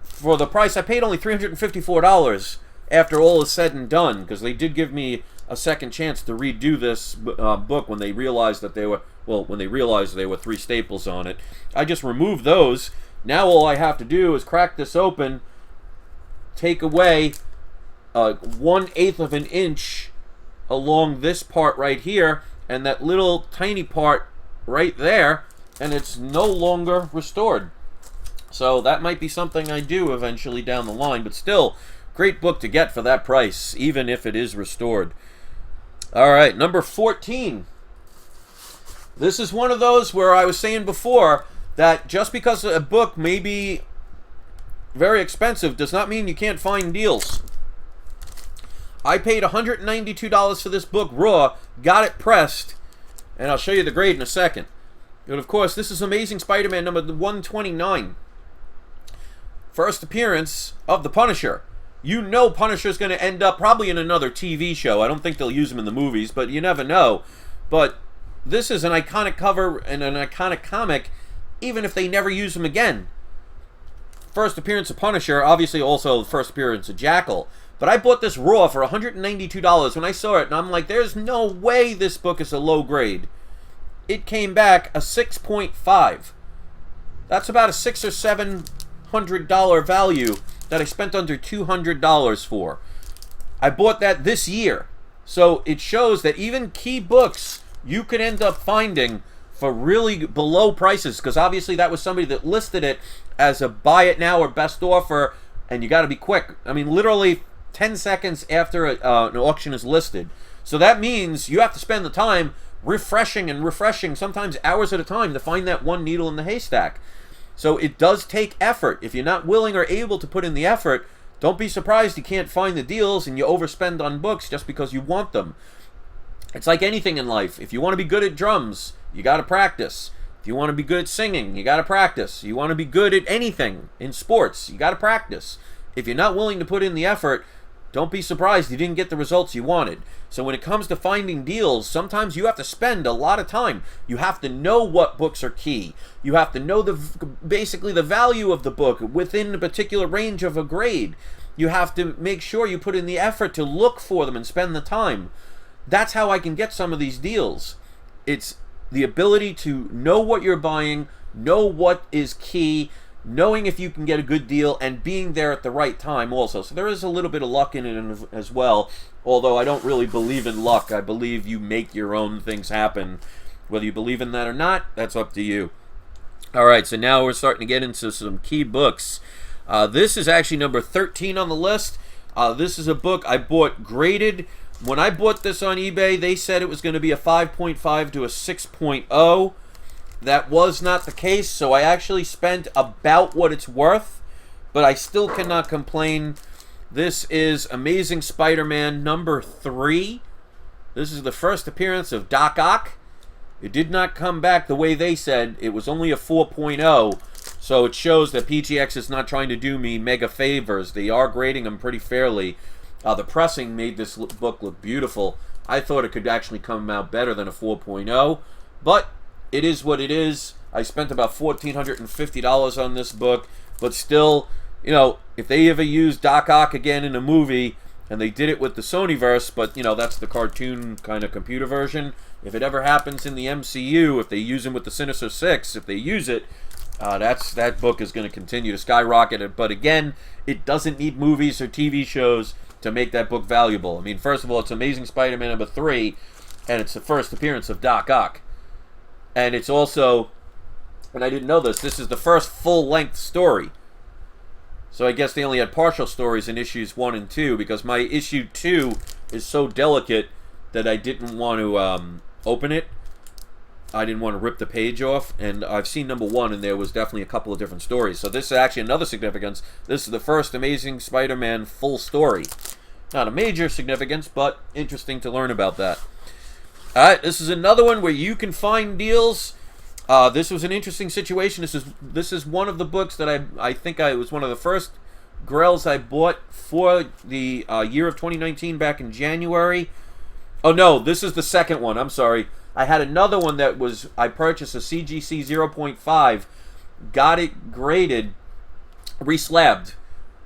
for the price I paid, only $354 after all is said and done, because they did give me a second chance to redo this book when they realized that they were, well, when they realized there were 3 staples on it. I just removed those. Now all I have to do is crack this open, take away 1/8 of an inch along this part right here, and that little tiny part right there, and it's no longer restored. So that might be something I do eventually down the line, but still, great book to get for that price, even if it is restored. All right, number 14. This is one of those where I was saying before that just because a book may be very expensive does not mean you can't find deals. I paid $192 for this book raw, got it pressed, and I'll show you the grade in a second. But of course, this is Amazing Spider-Man number 129. First appearance of the Punisher. You know Punisher's going to end up probably in another TV show. I don't think they'll use him in the movies, but you never know. But this is an iconic cover and an iconic comic, even if they never use him again. First appearance of Punisher, obviously also the first appearance of Jackal. But I bought this raw for $192 when I saw it, and I'm like, there's no way this book is a low grade. It came back a 6.5. That's about a $600 or $700 value that I spent under $200 for. I bought that this year. So it shows that even key books you could end up finding for really below prices, because obviously that was somebody that listed it as a buy it now or best offer, and you got to be quick. I mean, literally 10 seconds after an auction is listed. So that means you have to spend the time refreshing and refreshing, sometimes hours at a time, to find that one needle in the haystack. So it does take effort. If you're not willing or able to put in the effort, don't be surprised you can't find the deals and you overspend on books just because you want them. It's like anything in life. If you want to be good at drums, you got to practice. If you want to be good at singing, you got to practice. You want to be good at anything in sports, you got to practice. If you're not willing to put in the effort, don't be surprised you didn't get the results you wanted. So when it comes to finding deals, sometimes you have to spend a lot of time. You have to know what books are key. You have to know basically the value of the book within a particular range of a grade. You have to make sure you put in the effort to look for them and spend the time. That's how I can get some of these deals. It's the ability to know what you're buying, know what is key, knowing if you can get a good deal, and being there at the right time also. So there is a little bit of luck in it as well, although I don't really believe in luck. I believe you make your own things happen. Whether you believe in that or not, that's up to you. Alright, so now we're starting to get into some key books. This is actually number 13 on the list. This is a book I bought graded. When I bought this on eBay, they said it was going to be a 5.5 to a 6.0. That was not the case, so I actually spent about what it's worth, but I still cannot complain. This is Amazing Spider-Man number 3. This is the first appearance of Doc Ock. It did not come back the way they said. It was only a 4.0, so it shows that PGX is not trying to do me mega favors. They are grading them pretty fairly. The pressing made this book look beautiful. I thought it could actually come out better than a 4.0, but it is what it is. I spent about $1,450 on this book, but still, you know, if they ever use Doc Ock again in a movie, and they did it with the Sonyverse, but, you know, that's the cartoon kind of computer version. If it ever happens in the MCU, if they use him with the Sinister Six, if they use it, That book is going to continue to skyrocket. But again, it doesn't need movies or TV shows to make that book valuable. I mean, first of all, it's Amazing Spider-Man #3, and it's the first appearance of Doc Ock. And it's also, and I didn't know this is the first full-length story. So I guess they only had partial stories in issues 1 and 2, because my issue 2 is so delicate that I didn't want to open it. I didn't want to rip the page off, and I've seen #1, and there was definitely a couple of different stories. So this is actually another significance. This is the first Amazing Spider-Man full story. Not a major significance, but interesting to learn about that. Alright, this is another one where you can find deals. This was an interesting situation. This is one of the books that I think it was one of the first Grells I bought for the year of 2019 back in January. Oh no, this is the second one. I'm sorry. I had another one that was, I purchased a CGC 0.5, got it graded, reslabbed,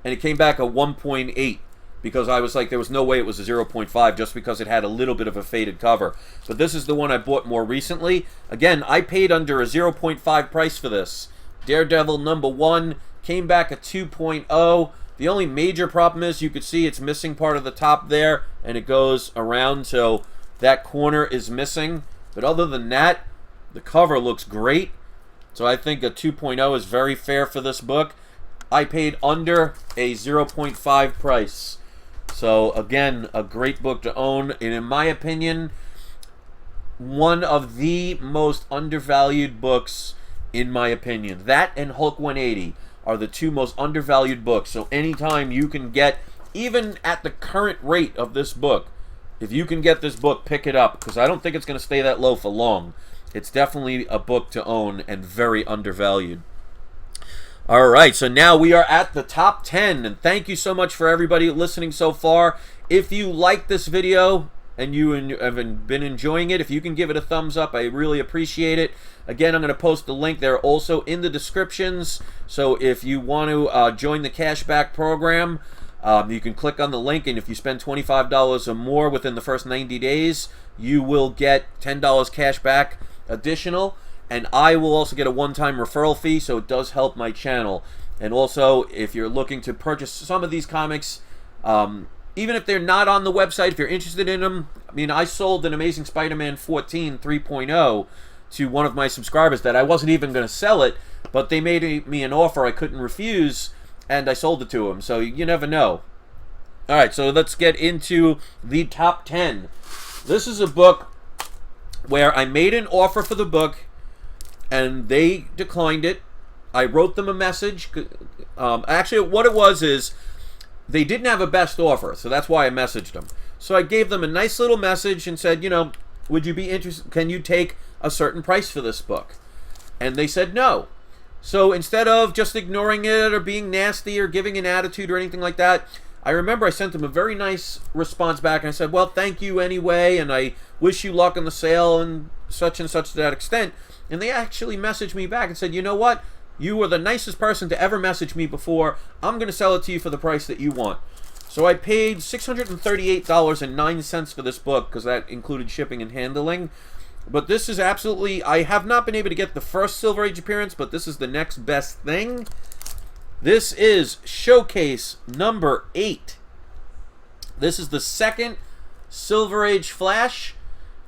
and it came back a 1.8 because I was like, there was no way it was a 0.5 just because it had a little bit of a faded cover. But this is the one I bought more recently. Again, I paid under a 0.5 price for this. Daredevil #1 came back a 2.0. The only major problem is you could see it's missing part of the top there, and it goes around, so that corner is missing. But other than that, the cover looks great. So I think a 2.0 is very fair for this book. I paid under a 0.5 price. So again, a great book to own. And in my opinion, one of the most undervalued books, in my opinion. That and Hulk 180 are the two most undervalued books. So anytime you can get, even at the current rate of this book, if you can get this book, pick it up, because I don't think it's going to stay that low for long. It's definitely a book to own and very undervalued. Alright, so now we are at the top 10, and thank you so much for everybody listening so far. If you like this video and you have been enjoying it, if you can give it a thumbs up, I really appreciate it. Again, I'm going to post the link there also in the descriptions, so if you want to join the cashback program, you can click on the link, and if you spend $25 or more within the first 90 days, you will get $10 cash back additional, and I will also get a one-time referral fee, so it does help my channel. And also, if you're looking to purchase some of these comics, even if they're not on the website, if you're interested in them, I mean, I sold an Amazing Spider-Man 14 3.0 to one of my subscribers that I wasn't even going to sell it, but they made me an offer I couldn't refuse, and I sold it to him, so you never know. Alright, so let's get into the top 10. This is a book where I made an offer for the book, and they declined it. I wrote them a message. Actually, what it was is, they didn't have a best offer, so that's why I messaged them. So I gave them a nice little message and said, you know, would you be interested, can you take a certain price for this book? And they said no. So instead of just ignoring it or being nasty or giving an attitude or anything like that, I remember I sent them a very nice response back, and I said, well, thank you anyway, and I wish you luck on the sale and such to that extent. And they actually messaged me back and said, you know what? You were the nicest person to ever message me before. I'm going to sell it to you for the price that you want. So I paid $638.09 for this book, because that included shipping and handling. But this is absolutely, I have not been able to get the first Silver Age appearance, but this is the next best thing. This is Showcase number 8. This is the second Silver Age Flash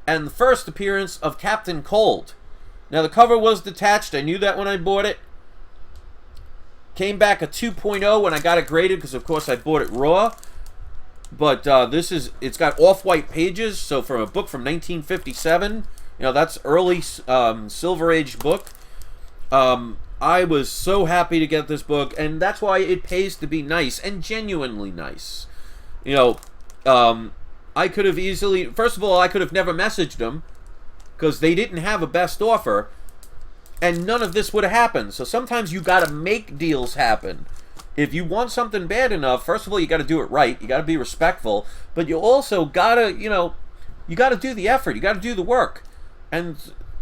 and the first appearance of Captain Cold. Now the cover was detached. I knew that when I bought it. Came back a 2.0 when I got it graded, because of course I bought it raw. But it's got off-white pages, so from a book from 1957, you know, that's early Silver Age book. I was so happy to get this book, and that's why it pays to be nice, and genuinely nice. You know, I could have easily, first of all, I could have never messaged them, because they didn't have a best offer, and none of this would have happened. So sometimes you got to make deals happen. If you want something bad enough, first of all, you got to do it right. You got to be respectful, but you also got to, you know, you got to do the effort. You got to do the work. And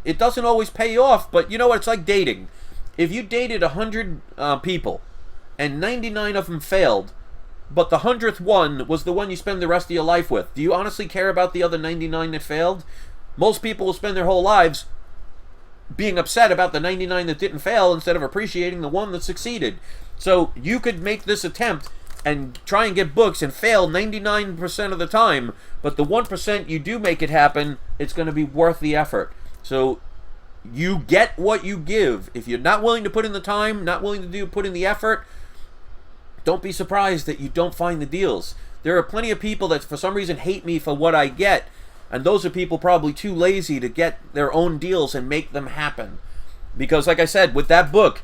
it doesn't always pay off, but you know what? It's like dating. If you dated 100 people and 99 of them failed, but the 100th one was the one you spend the rest of your life with, do you honestly care about the other 99 that failed? Most people will spend their whole lives being upset about the 99 that didn't fail instead of appreciating the one that succeeded. So you could make this attempt and try and get books and fail 99% of the time, but the 1% you do make it happen, it's going to be worth the effort. So you get what you give. If you're not willing to put in the time, not willing to put in the effort, don't be surprised that you don't find the deals. There are plenty of people that for some reason hate me for what I get, and those are people probably too lazy to get their own deals and make them happen. Because like I said, with that book,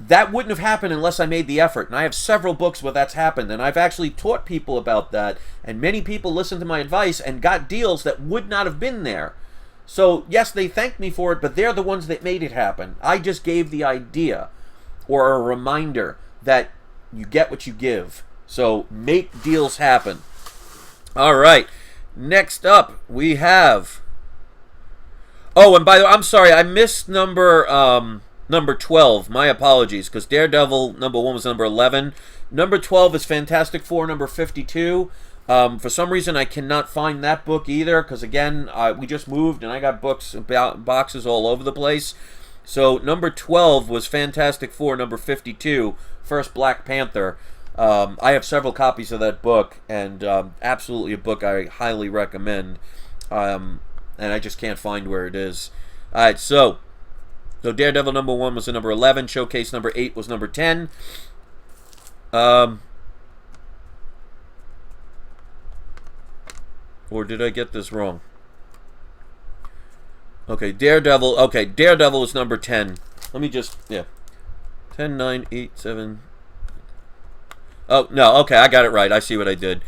that wouldn't have happened unless I made the effort. And I have several books where that's happened. And I've actually taught people about that. And many people listened to my advice and got deals that would not have been there. So, yes, they thanked me for it, but they're the ones that made it happen. I just gave the idea or a reminder that you get what you give. So, make deals happen. All right. Next up, we have... Oh, and by the way, I'm sorry. I missed number 12. My apologies, because Daredevil number 1 was number 11. Number 12 is Fantastic Four number 52. For some reason, I cannot find that book either, because again, we just moved and I got boxes all over the place. So number 12 was Fantastic Four number 52, first Black Panther. I have several copies of that book, and absolutely a book I highly recommend. And I just can't find where it is. All right, so Daredevil number 1 was the number 11. Showcase number 8 was number 10. Or did I get this wrong? Okay, Daredevil. Okay, Daredevil was number 10. Let me just, 10, 9, 8, 7. Oh, no, okay, I got it right. I see what I did.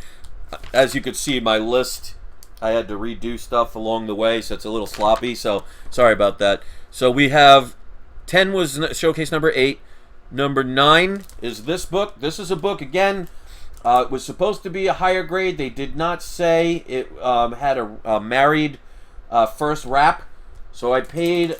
As you could see, my list, I had to redo stuff along the way, so it's a little sloppy, so sorry about that. So we have 10 was showcase number 8. Number 9 is this book. This is a book, again, it was supposed to be a higher grade. They did not say it had a married first wrap. So I paid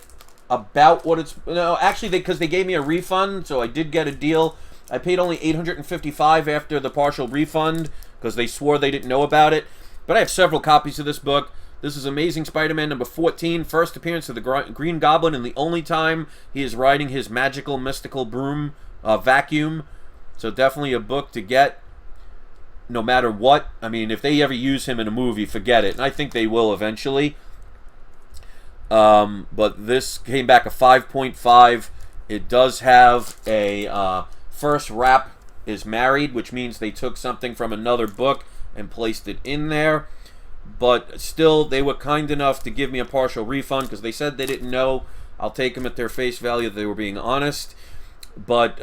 about what it's... No, actually, because they gave me a refund, so I did get a deal. I paid only $855 after the partial refund, because they swore they didn't know about it. But I have several copies of this book. This is Amazing Spider-Man number 14, first appearance of the Green Goblin, and the only time he is riding his magical, mystical broom vacuum. So definitely a book to get, no matter what. I mean, if they ever use him in a movie, forget it. And I think they will eventually. But this came back a 5.5. It does have a first wrap is married, which means they took something from another book and placed it in there. But still, they were kind enough to give me a partial refund because they said they didn't know. I'll take them at their face value. They were being honest. But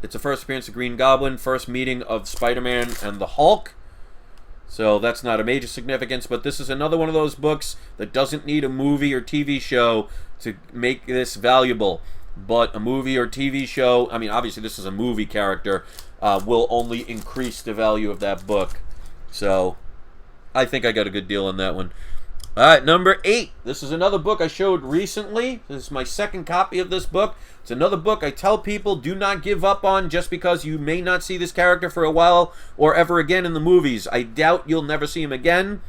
it's a first appearance of Green Goblin, first meeting of Spider-Man and the Hulk. So that's not a major significance. But this is another one of those books that doesn't need a movie or TV show to make this valuable. But a movie or TV show, I mean, obviously this is a movie character, will only increase the value of that book. So I think I got a good deal on that one. All right, number 8. This is another book I showed recently. This is my second copy of this book. It's another book I tell people do not give up on just because you may not see this character for a while or ever again in the movies. I doubt you'll never see him again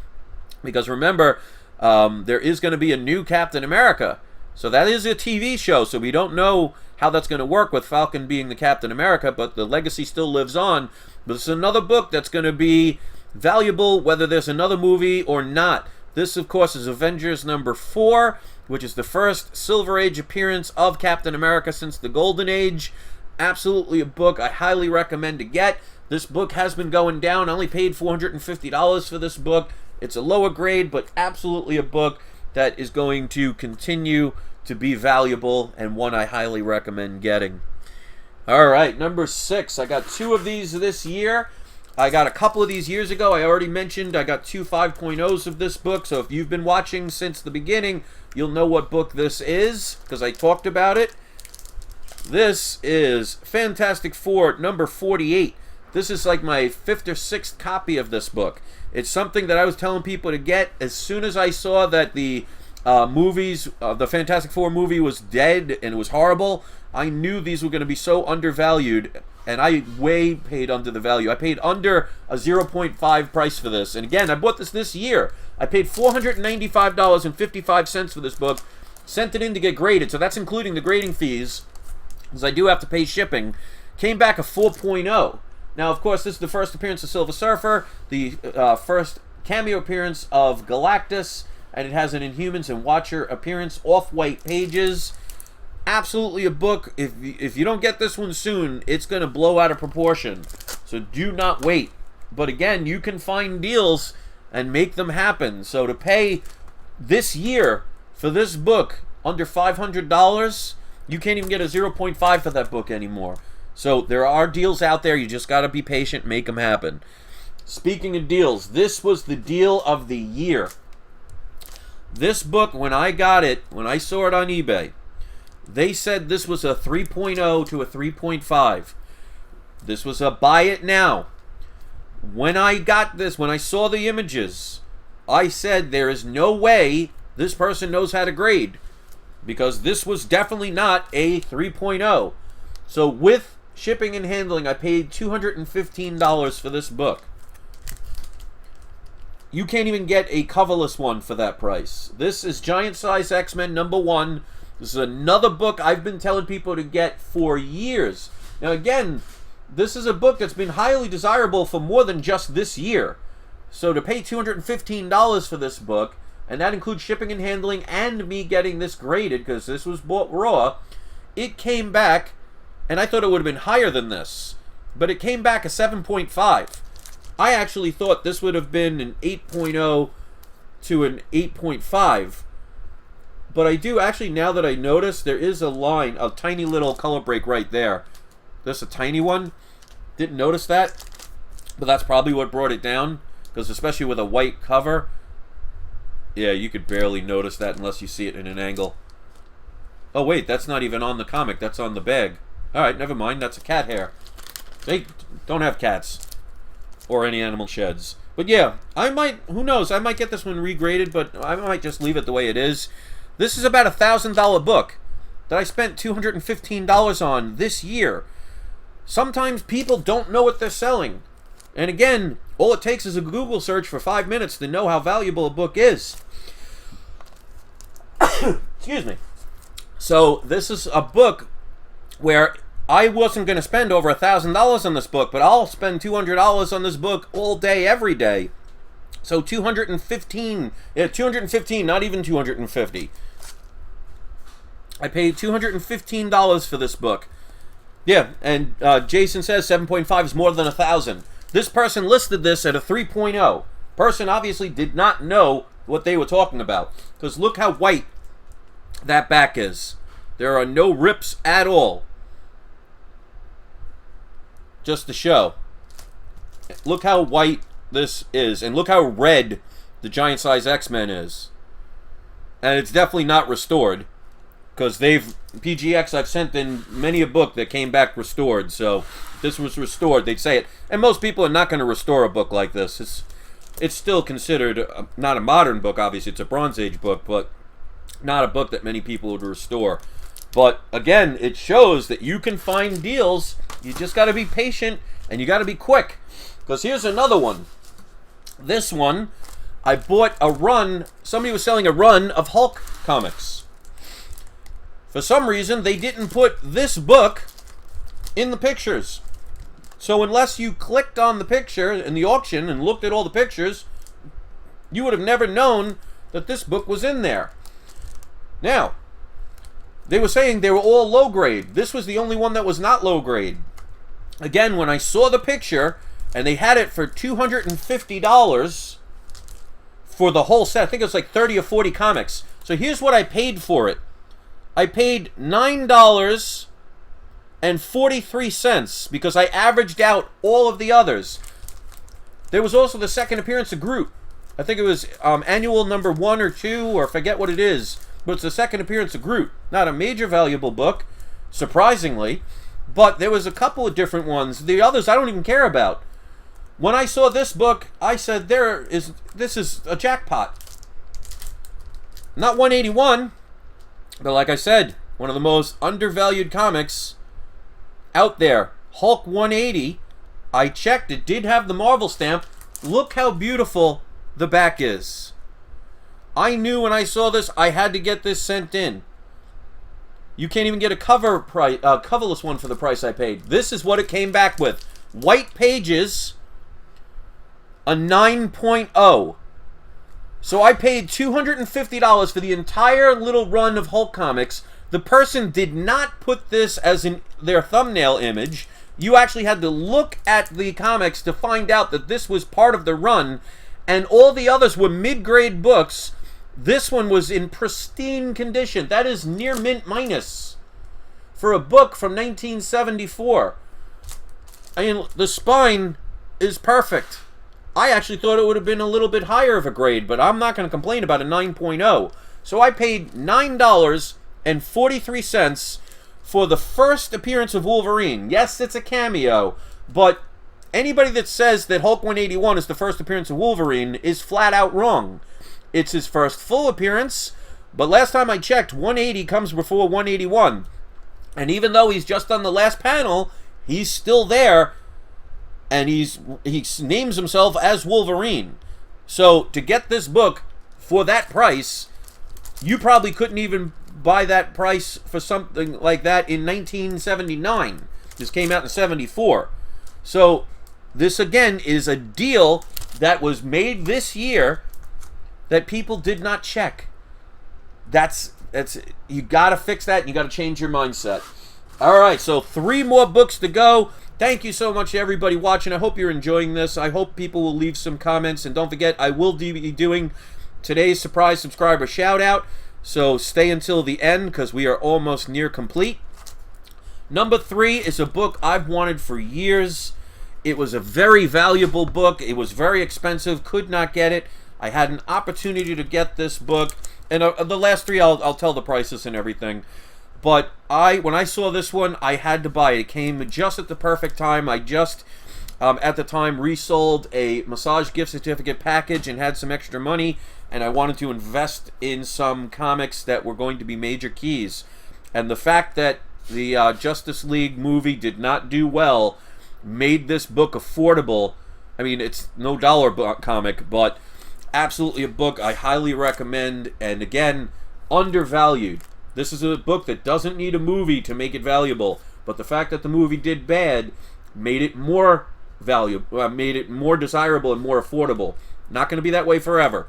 because remember, there is going to be a new Captain America. So that is a TV show, so we don't know how that's going to work with Falcon being the Captain America, but the legacy still lives on. But it's another book that's going to be valuable whether there's another movie or not. This, of course, is Avengers number 4, which is the first Silver Age appearance of Captain America since the Golden Age. Absolutely a book I highly recommend to get. This book has been going down. I only paid $450 for this book. It's a lower grade, but absolutely a book that is going to continue to be valuable and one I highly recommend getting. All right, number 6. I got 2 of these this year. I got a couple of these years ago. I already mentioned I got 2 5.0s of this book. So if you've been watching since the beginning, you'll know what book this is because I talked about it. This is Fantastic Four number 48. This is like my 5th or 6th copy of this book. It's something that I was telling people to get as soon as I saw that the the Fantastic Four movie was dead and it was horrible. I knew these were going to be so undervalued, and I way paid under the value. I paid under a 0.5 price for this. And again, I bought this year. I paid $495.55 for this book. Sent it in to get graded, so that's including the grading fees, because I do have to pay shipping. Came back a 4.0. Now, of course, this is the first appearance of Silver Surfer, the first cameo appearance of Galactus, and it has an Inhumans and Watcher appearance, off-white pages. Absolutely a book. If you don't get this one soon, it's going to blow out of proportion. So do not wait. But again, you can find deals and make them happen. So to pay this year for this book under $500, you can't even get a 0.5 for that book anymore. So there are deals out there. You just got to be patient, make them happen. Speaking of deals, this was the deal of the year. This book, when I got it, when I saw it on eBay, they said this was a 3.0 to a 3.5. This was a buy it now. When I got this, when I saw the images, I said there is no way this person knows how to grade, because this was definitely not a 3.0. So with shipping and handling, I paid $215 for this book. You can't even get a coverless one for that price. This is Giant Size X-Men #1. This is another book I've been telling people to get for years. Now again, this is a book that's been highly desirable for more than just this year. So to pay $215 for this book, and that includes shipping and handling and me getting this graded, because this was bought raw, it came back, and I thought it would have been higher than this, but it came back a 7.5. I actually thought this would have been an 8.0 to an 8.5. But I do actually, now that I notice, there is a line, a tiny little color break right there. This a tiny one. Didn't notice that, but that's probably what brought it down, because especially with a white cover, yeah, you could barely notice that unless you see it in an angle. Oh wait, that's not even on the comic, that's on the bag. Alright, never mind, that's a cat hair. They don't have cats or any animal sheds. But yeah, I might, who knows, I might get this one regraded, but I might just leave it the way it is. This is about a $1,000 book that I spent $215 on this year. Sometimes people don't know what they're selling. And again, all it takes is a Google search for 5 minutes to know how valuable a book is. Excuse me. So this is a book where I wasn't going to spend over $1,000 on this book, but I'll spend $200 on this book all day, every day. So 215, not even 250. I paid $215 for this book. Yeah, and Jason says 7.5 is more than 1,000. This person listed this at a 3.0. Person obviously did not know what they were talking about, because look how white that back is. There are no rips at all. Just to show. Look how white this is, and look how red the Giant Size X-Men is. And it's definitely not restored, because PGX, I've sent in many a book that came back restored, so if this was restored, they'd say it. And most people are not going to restore a book like this. It's still considered not a modern book, obviously, it's a Bronze Age book, but not a book that many people would restore. But again, it shows that you can find deals. You just got to be patient, and you got to be quick. Because here's another one. This one, I bought a run. Somebody was selling a run of Hulk comics. For some reason, they didn't put this book in the pictures. So unless you clicked on the picture in the auction and looked at all the pictures, you would have never known that this book was in there. Now, they were saying they were all low grade. This was the only one that was not low grade. Again, when I saw the picture, and they had it for $250 for the whole set. I think it was like 30 or 40 comics. So here's what I paid for it. I paid $9.43 because I averaged out all of the others. There was also the second appearance of Groot. I think it was annual number 1 or 2, or forget what it is. But it's the second appearance of Groot. Not a major valuable book, surprisingly. But there was a couple of different ones. The others I don't even care about. When I saw this book, I said, this is a jackpot. Not 181, but like I said, one of the most undervalued comics out there. Hulk 180. I checked, it did have the Marvel stamp. Look how beautiful the back is. I knew when I saw this, I had to get this sent in. You can't even get a coverless one for the price I paid. This is what it came back with. White pages, a 9.0. So I paid $250 for the entire little run of Hulk comics. The person did not put this as their thumbnail image. You actually had to look at the comics to find out that this was part of the run, and all the others were mid-grade books. This one was in pristine condition. That is near mint minus for a book from 1974. I mean, the spine is perfect. I actually thought it would have been a little bit higher of a grade, but I'm not going to complain about a 9.0. So I paid $9.43 for the first appearance of Wolverine. Yes, it's a cameo, but anybody that says that Hulk 181 is the first appearance of Wolverine is flat out wrong. It's his first full appearance, but last time I checked, 180 comes before 181. And even though he's just on the last panel, he's still there, and he names himself as Wolverine. So to get this book for that price, you probably couldn't even buy that price for something like that in 1979. This came out in 74. So this again is a deal that was made this year that people did not check. That's you gotta fix that, and you gotta change your mindset. Alright, so 3 more books to go. Thank you so much to everybody watching. I hope you're enjoying this. I hope people will leave some comments, and don't forget, I will be doing today's surprise subscriber shout out, so stay until the end because we are almost near complete. Number 3 is a book I've wanted for years. It was a very valuable book. It was very expensive, could not get it. I had an opportunity to get this book, and the last 3 I'll tell the prices and everything. But when I saw this one, I had to buy it. It came just at the perfect time. I just, at the time, resold a massage gift certificate package and had some extra money, and I wanted to invest in some comics that were going to be major keys. And the fact that the Justice League movie did not do well made this book affordable. I mean, it's no dollar comic, but absolutely a book I highly recommend, and again, undervalued. This is a book that doesn't need a movie to make it valuable, but the fact that the movie did bad made it more valuable, made it more desirable and more affordable. Not going to be that way forever.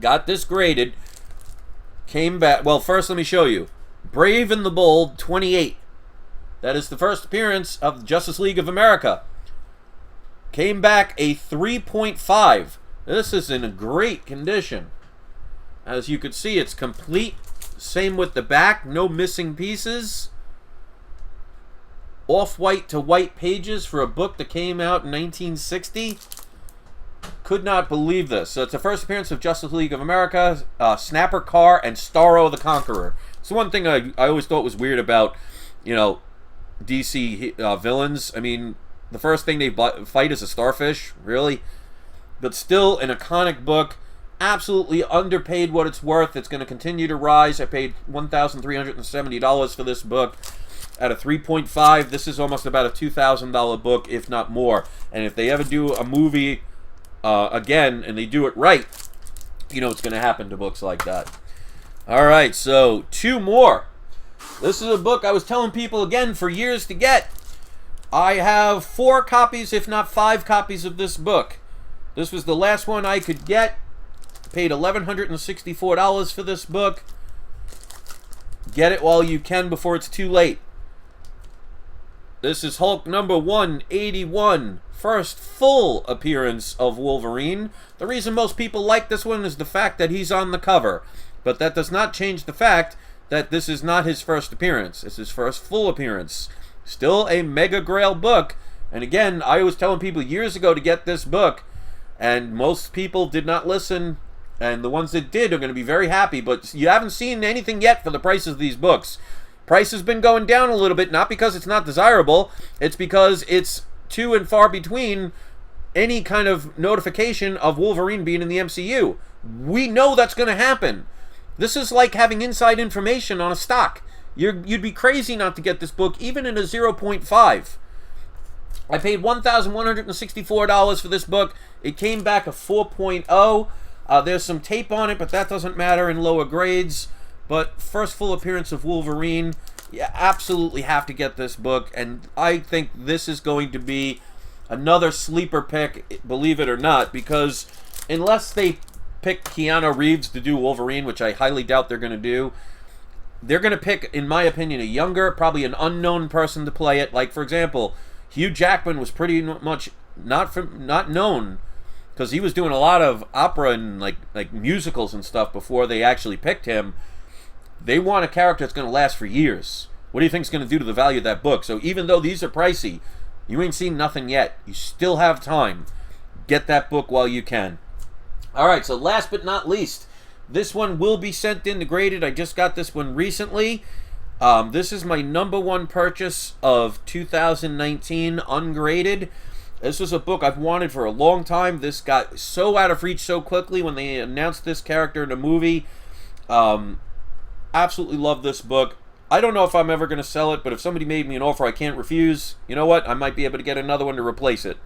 Got this graded. Came back. Well, first let me show you. Brave and the Bold 28. That is the first appearance of the Justice League of America. Came back a 3.5. This is in a great condition. As you can see, it's complete. Same with the back, no missing pieces. Off-white to white pages for a book that came out in 1960. Could not believe this. So it's the first appearance of Justice League of America, Snapper Carr, and Starro the Conqueror. It's one thing I always thought was weird about, DC villains. I mean, the first thing they fight is a starfish, really? But still an iconic book. Absolutely underpaid what it's worth. It's going to continue to rise. I paid $1,370 for this book. At a 3.5, this is almost about a $2,000 book, if not more. And if they ever do a movie again, and they do it right, you know what's going to happen to books like that. Alright, so 2 more. This is a book I was telling people again for years to get. I have 4 copies, if not 5 copies of this book. This was the last one I could get. Paid $1,164 for this book. Get it while you can before it's too late. This is Hulk number 181. First full appearance of Wolverine. The reason most people like this one is the fact that he's on the cover. But that does not change the fact that this is not his first appearance. It's his first full appearance. Still a mega grail book. And again, I was telling people years ago to get this book, and most people did not listen. And the ones that did are going to be very happy, but you haven't seen anything yet for the prices of these books. Price has been going down a little bit, not because it's not desirable, it's because it's few and far between any kind of notification of Wolverine being in the MCU. We know that's going to happen. This is like having inside information on a stock. You'd be crazy not to get this book, even in a 0.5. I paid $1,164 for this book. It came back a 4.0. There's some tape on it, but that doesn't matter in lower grades. But first full appearance of Wolverine, you absolutely have to get this book, and I think this is going to be another sleeper pick, believe it or not, because unless they pick Keanu Reeves to do Wolverine, which I highly doubt they're going to do, they're going to pick, in my opinion, a younger, probably an unknown person to play it. Like, for example, Hugh Jackman was pretty much not known, because he was doing a lot of opera and like musicals and stuff before they actually picked him. They want a character that's going to last for years. What do you think is going to do to the value of that book? So even though these are pricey, you ain't seen nothing yet. You still have time. Get that book while you can. All right, so last but not least, this one will be sent in to graded. I just got this one recently. This is my #1 purchase of 2019, Ungraded. This was a book I've wanted for a long time. This got so out of reach so quickly when they announced this character in a movie. Absolutely love this book. I don't know if I'm ever going to sell it, but if somebody made me an offer I can't refuse, you know what? I might be able to get another one to replace it.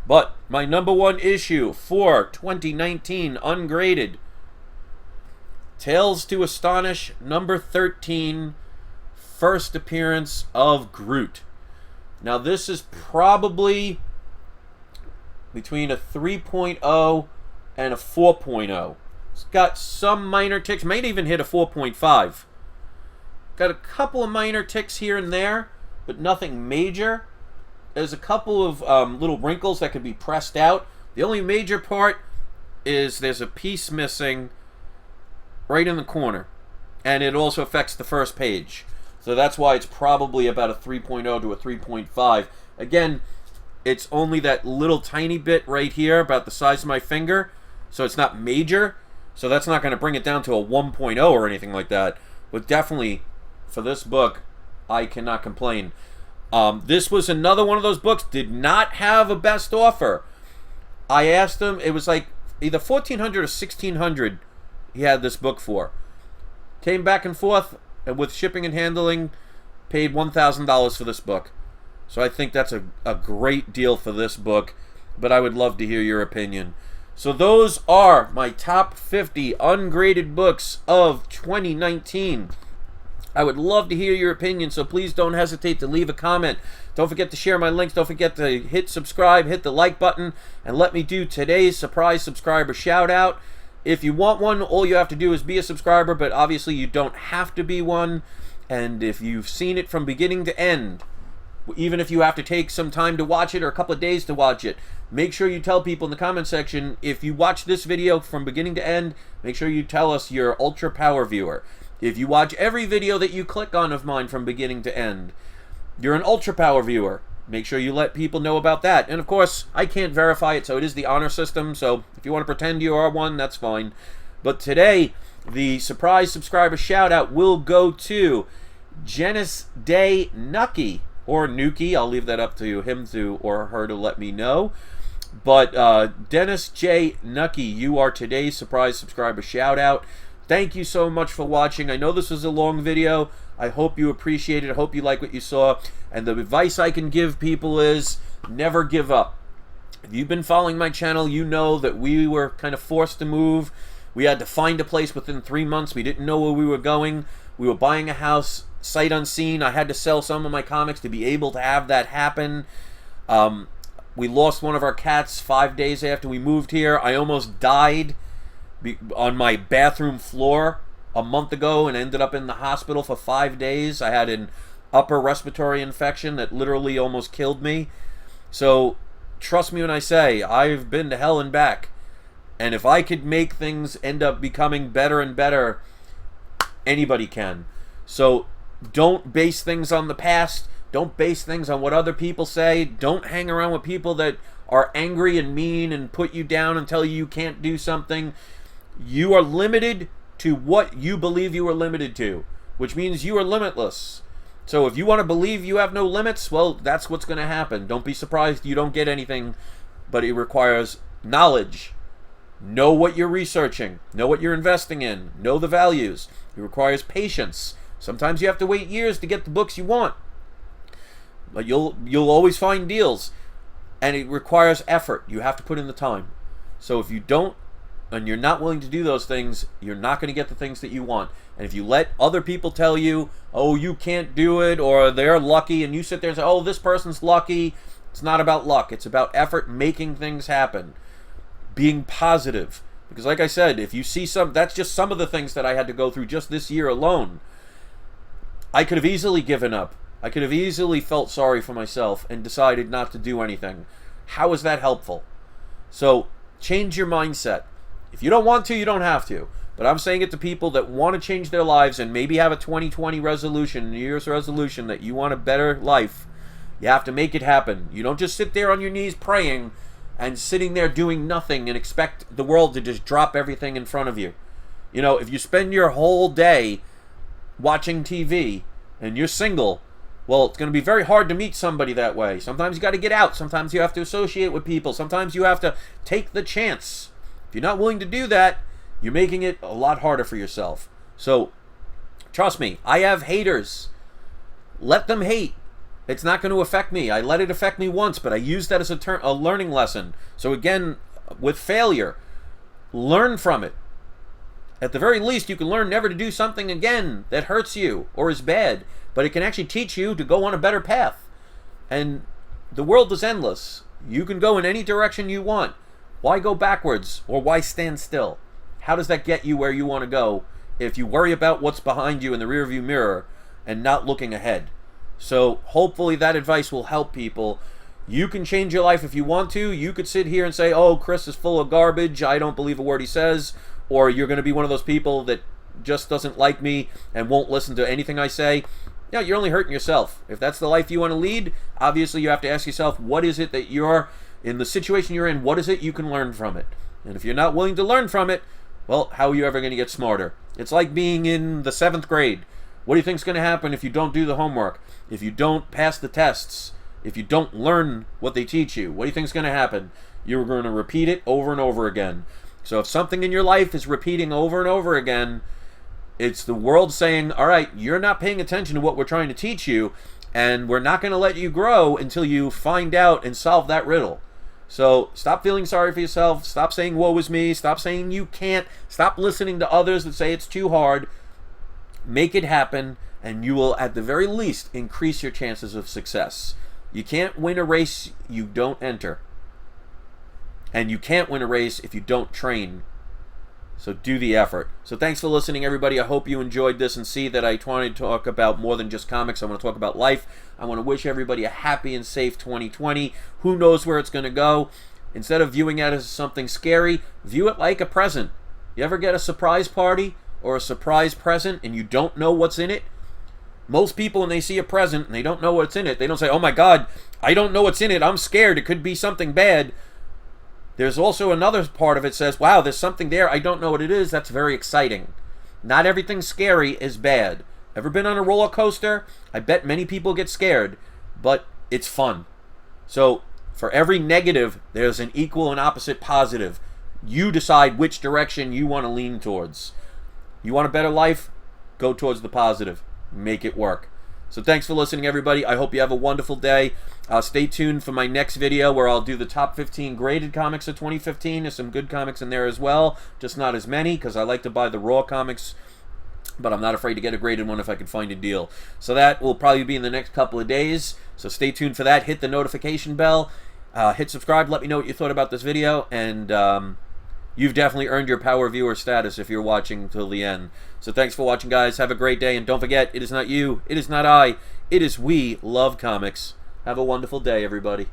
But my #1 issue for 2019, Ungraded, Tales to Astonish, #13, first appearance of Groot. Now this is probably between a 3.0 and a 4.0. It's got some minor ticks, might even hit a 4.5. Got a couple of minor ticks here and there, but nothing major. There's a couple of little wrinkles that could be pressed out. The only major part is there's a piece missing right in the corner, and it also affects the first page. So that's why it's probably about a 3.0 to a 3.5. Again, it's only that little tiny bit right here, about the size of my finger, so it's not major. So that's not going to bring it down to a 1.0 or anything like that. But definitely, for this book, I cannot complain. This was another one of those books, did not have a best offer. I asked him, it was like either $1,400 or $1,600 he had this book for. Came back and forth, and with shipping and handling, paid $1,000 for this book. So I think that's a great deal for this book, but I would love to hear your opinion. So those are my top 50 ungraded books of 2019. I would love to hear your opinion, so please don't hesitate to leave a comment. Don't forget to share my links. Don't forget to hit subscribe, hit the like button, and let me do today's surprise subscriber shout out. If you want one, all you have to do is be a subscriber, but obviously you don't have to be one. And if you've seen it from beginning to end, even if you have to take some time to watch it or a couple of days to watch it, make sure you tell people in the comment section, if you watch this video from beginning to end, make sure you tell us you're ultra power viewer. If you watch every video that you click on of mine from beginning to end, you're an ultra power viewer. Make sure you let people know about that. And of course, I can't verify it, so it is the honor system, so if you want to pretend you are one, that's fine. But today, the surprise subscriber shout out will go to Dennis Day Nucky, or Nuki. I'll leave that up to him to or her to let me know. But Dennis J. Nucky, you are today's surprise subscriber shout out. Thank you so much for watching. I know this was a long video. I hope you appreciate it. I hope you like what you saw. And the advice I can give people is never give up. If you've been following my channel, you know that we were kind of forced to move. We had to find a place within 3 months. We didn't know where we were going. We were buying a house sight unseen. I had to sell some of my comics to be able to have that happen. We lost one of our cats 5 days after we moved here. I almost died on my bathroom floor a month ago and ended up in the hospital for 5 days. I had an upper respiratory infection that literally almost killed me. So trust me when I say I've been to hell and back. And if I could make things end up becoming better and better, anybody can. So don't base things on the past. Don't base things on what other people say. Don't hang around with people that are angry and mean and put you down and tell you can't do something. You are limited to what you believe you are limited to, which means you are limitless. So if you want to believe you have no limits, well, that's what's going to happen. Don't be surprised you don't get anything, but it requires knowledge. Know what you're researching. Know what you're investing in. Know the values. It requires patience. Sometimes you have to wait years to get the books you want, but you'll always find deals, and it requires effort. You have to put in the time. So if you don't and you're not willing to do those things, you're not going to get the things that you want. And if you let other people tell you, oh, you can't do it, or they're lucky, and you sit there and say, oh, this person's lucky, it's not about luck. It's about effort, making things happen, being positive. Because like I said, if you see that's just some of the things that I had to go through just this year alone. I could have easily given up. I could have easily felt sorry for myself and decided not to do anything. How is that helpful? So change your mindset. If you don't want to, you don't have to. But I'm saying it to people that want to change their lives and maybe have a 2020 resolution, New Year's resolution, that you want a better life. You have to make it happen. You don't just sit there on your knees praying and sitting there doing nothing and expect the world to just drop everything in front of you. You know, if you spend your whole day watching TV and you're single, well, it's going to be very hard to meet somebody that way. Sometimes you got to get out. Sometimes you have to associate with people. Sometimes you have to take the chance. If you're not willing to do that, you're making it a lot harder for yourself. So, trust me, I have haters. Let them hate. It's not going to affect me. I let it affect me once, but I use that as a learning lesson. So again, with failure, learn from it. At the very least, you can learn never to do something again that hurts you or is bad, but it can actually teach you to go on a better path. And the world is endless. You can go in any direction you want. Why go backwards, or why stand still? How does that get you where you want to go if you worry about what's behind you in the rearview mirror and not looking ahead? So hopefully that advice will help people. You can change your life if you want to. You could sit here and say, oh, Chris is full of garbage, I don't believe a word he says. Or you're going to be one of those people that just doesn't like me and won't listen to anything I say. Yeah, you're only hurting yourself. If that's the life you want to lead, obviously you have to ask yourself, what is it that you're, in the situation you're in, what is it you can learn from it? And if you're not willing to learn from it, well, how are you ever going to get smarter? It's like being in the 7th grade. What do you think is going to happen if you don't do the homework? If you don't pass the tests? If you don't learn what they teach you? What do you think is going to happen? You're going to repeat it over and over again. So if something in your life is repeating over and over again, it's the world saying, all right, you're not paying attention to what we're trying to teach you, and we're not going to let you grow until you find out and solve that riddle. So stop feeling sorry for yourself. Stop saying, woe is me. Stop saying you can't. Stop listening to others that say it's too hard. Make it happen, and you will, at the very least, increase your chances of success. You can't win a race you don't enter. And you can't win a race if you don't train. So do the effort. So thanks for listening, everybody. I hope you enjoyed this and see that I wanted to talk about more than just comics. I want to talk about life. I want to wish everybody a happy and safe 2020. Who knows where it's going to go? Instead of viewing it as something scary, view it like a present. You ever get a surprise party or a surprise present and you don't know what's in it? Most people, when they see a present and they don't know what's in it, they don't say, oh my God, I don't know what's in it. I'm scared. It could be something bad. There's also another part of it that says, wow, there's something there. I don't know what it is. That's very exciting. Not everything scary is bad. Ever been on a roller coaster? I bet many people get scared, but it's fun. So for every negative, there's an equal and opposite positive. You decide which direction you want to lean towards. You want a better life? Go towards the positive. Make it work. So thanks for listening, everybody. I hope you have a wonderful day. Stay tuned for my next video where I'll do the top 15 graded comics of 2015. There's some good comics in there as well, just not as many because I like to buy the raw comics, but I'm not afraid to get a graded one if I can find a deal. So that will probably be in the next couple of days. So stay tuned for that. Hit the notification bell. Hit subscribe. Let me know what you thought about this video. And you've definitely earned your power viewer status if you're watching till the end. So thanks for watching, guys. Have a great day. And don't forget, it is not you. It is not I. It is we love comics. Have a wonderful day, everybody.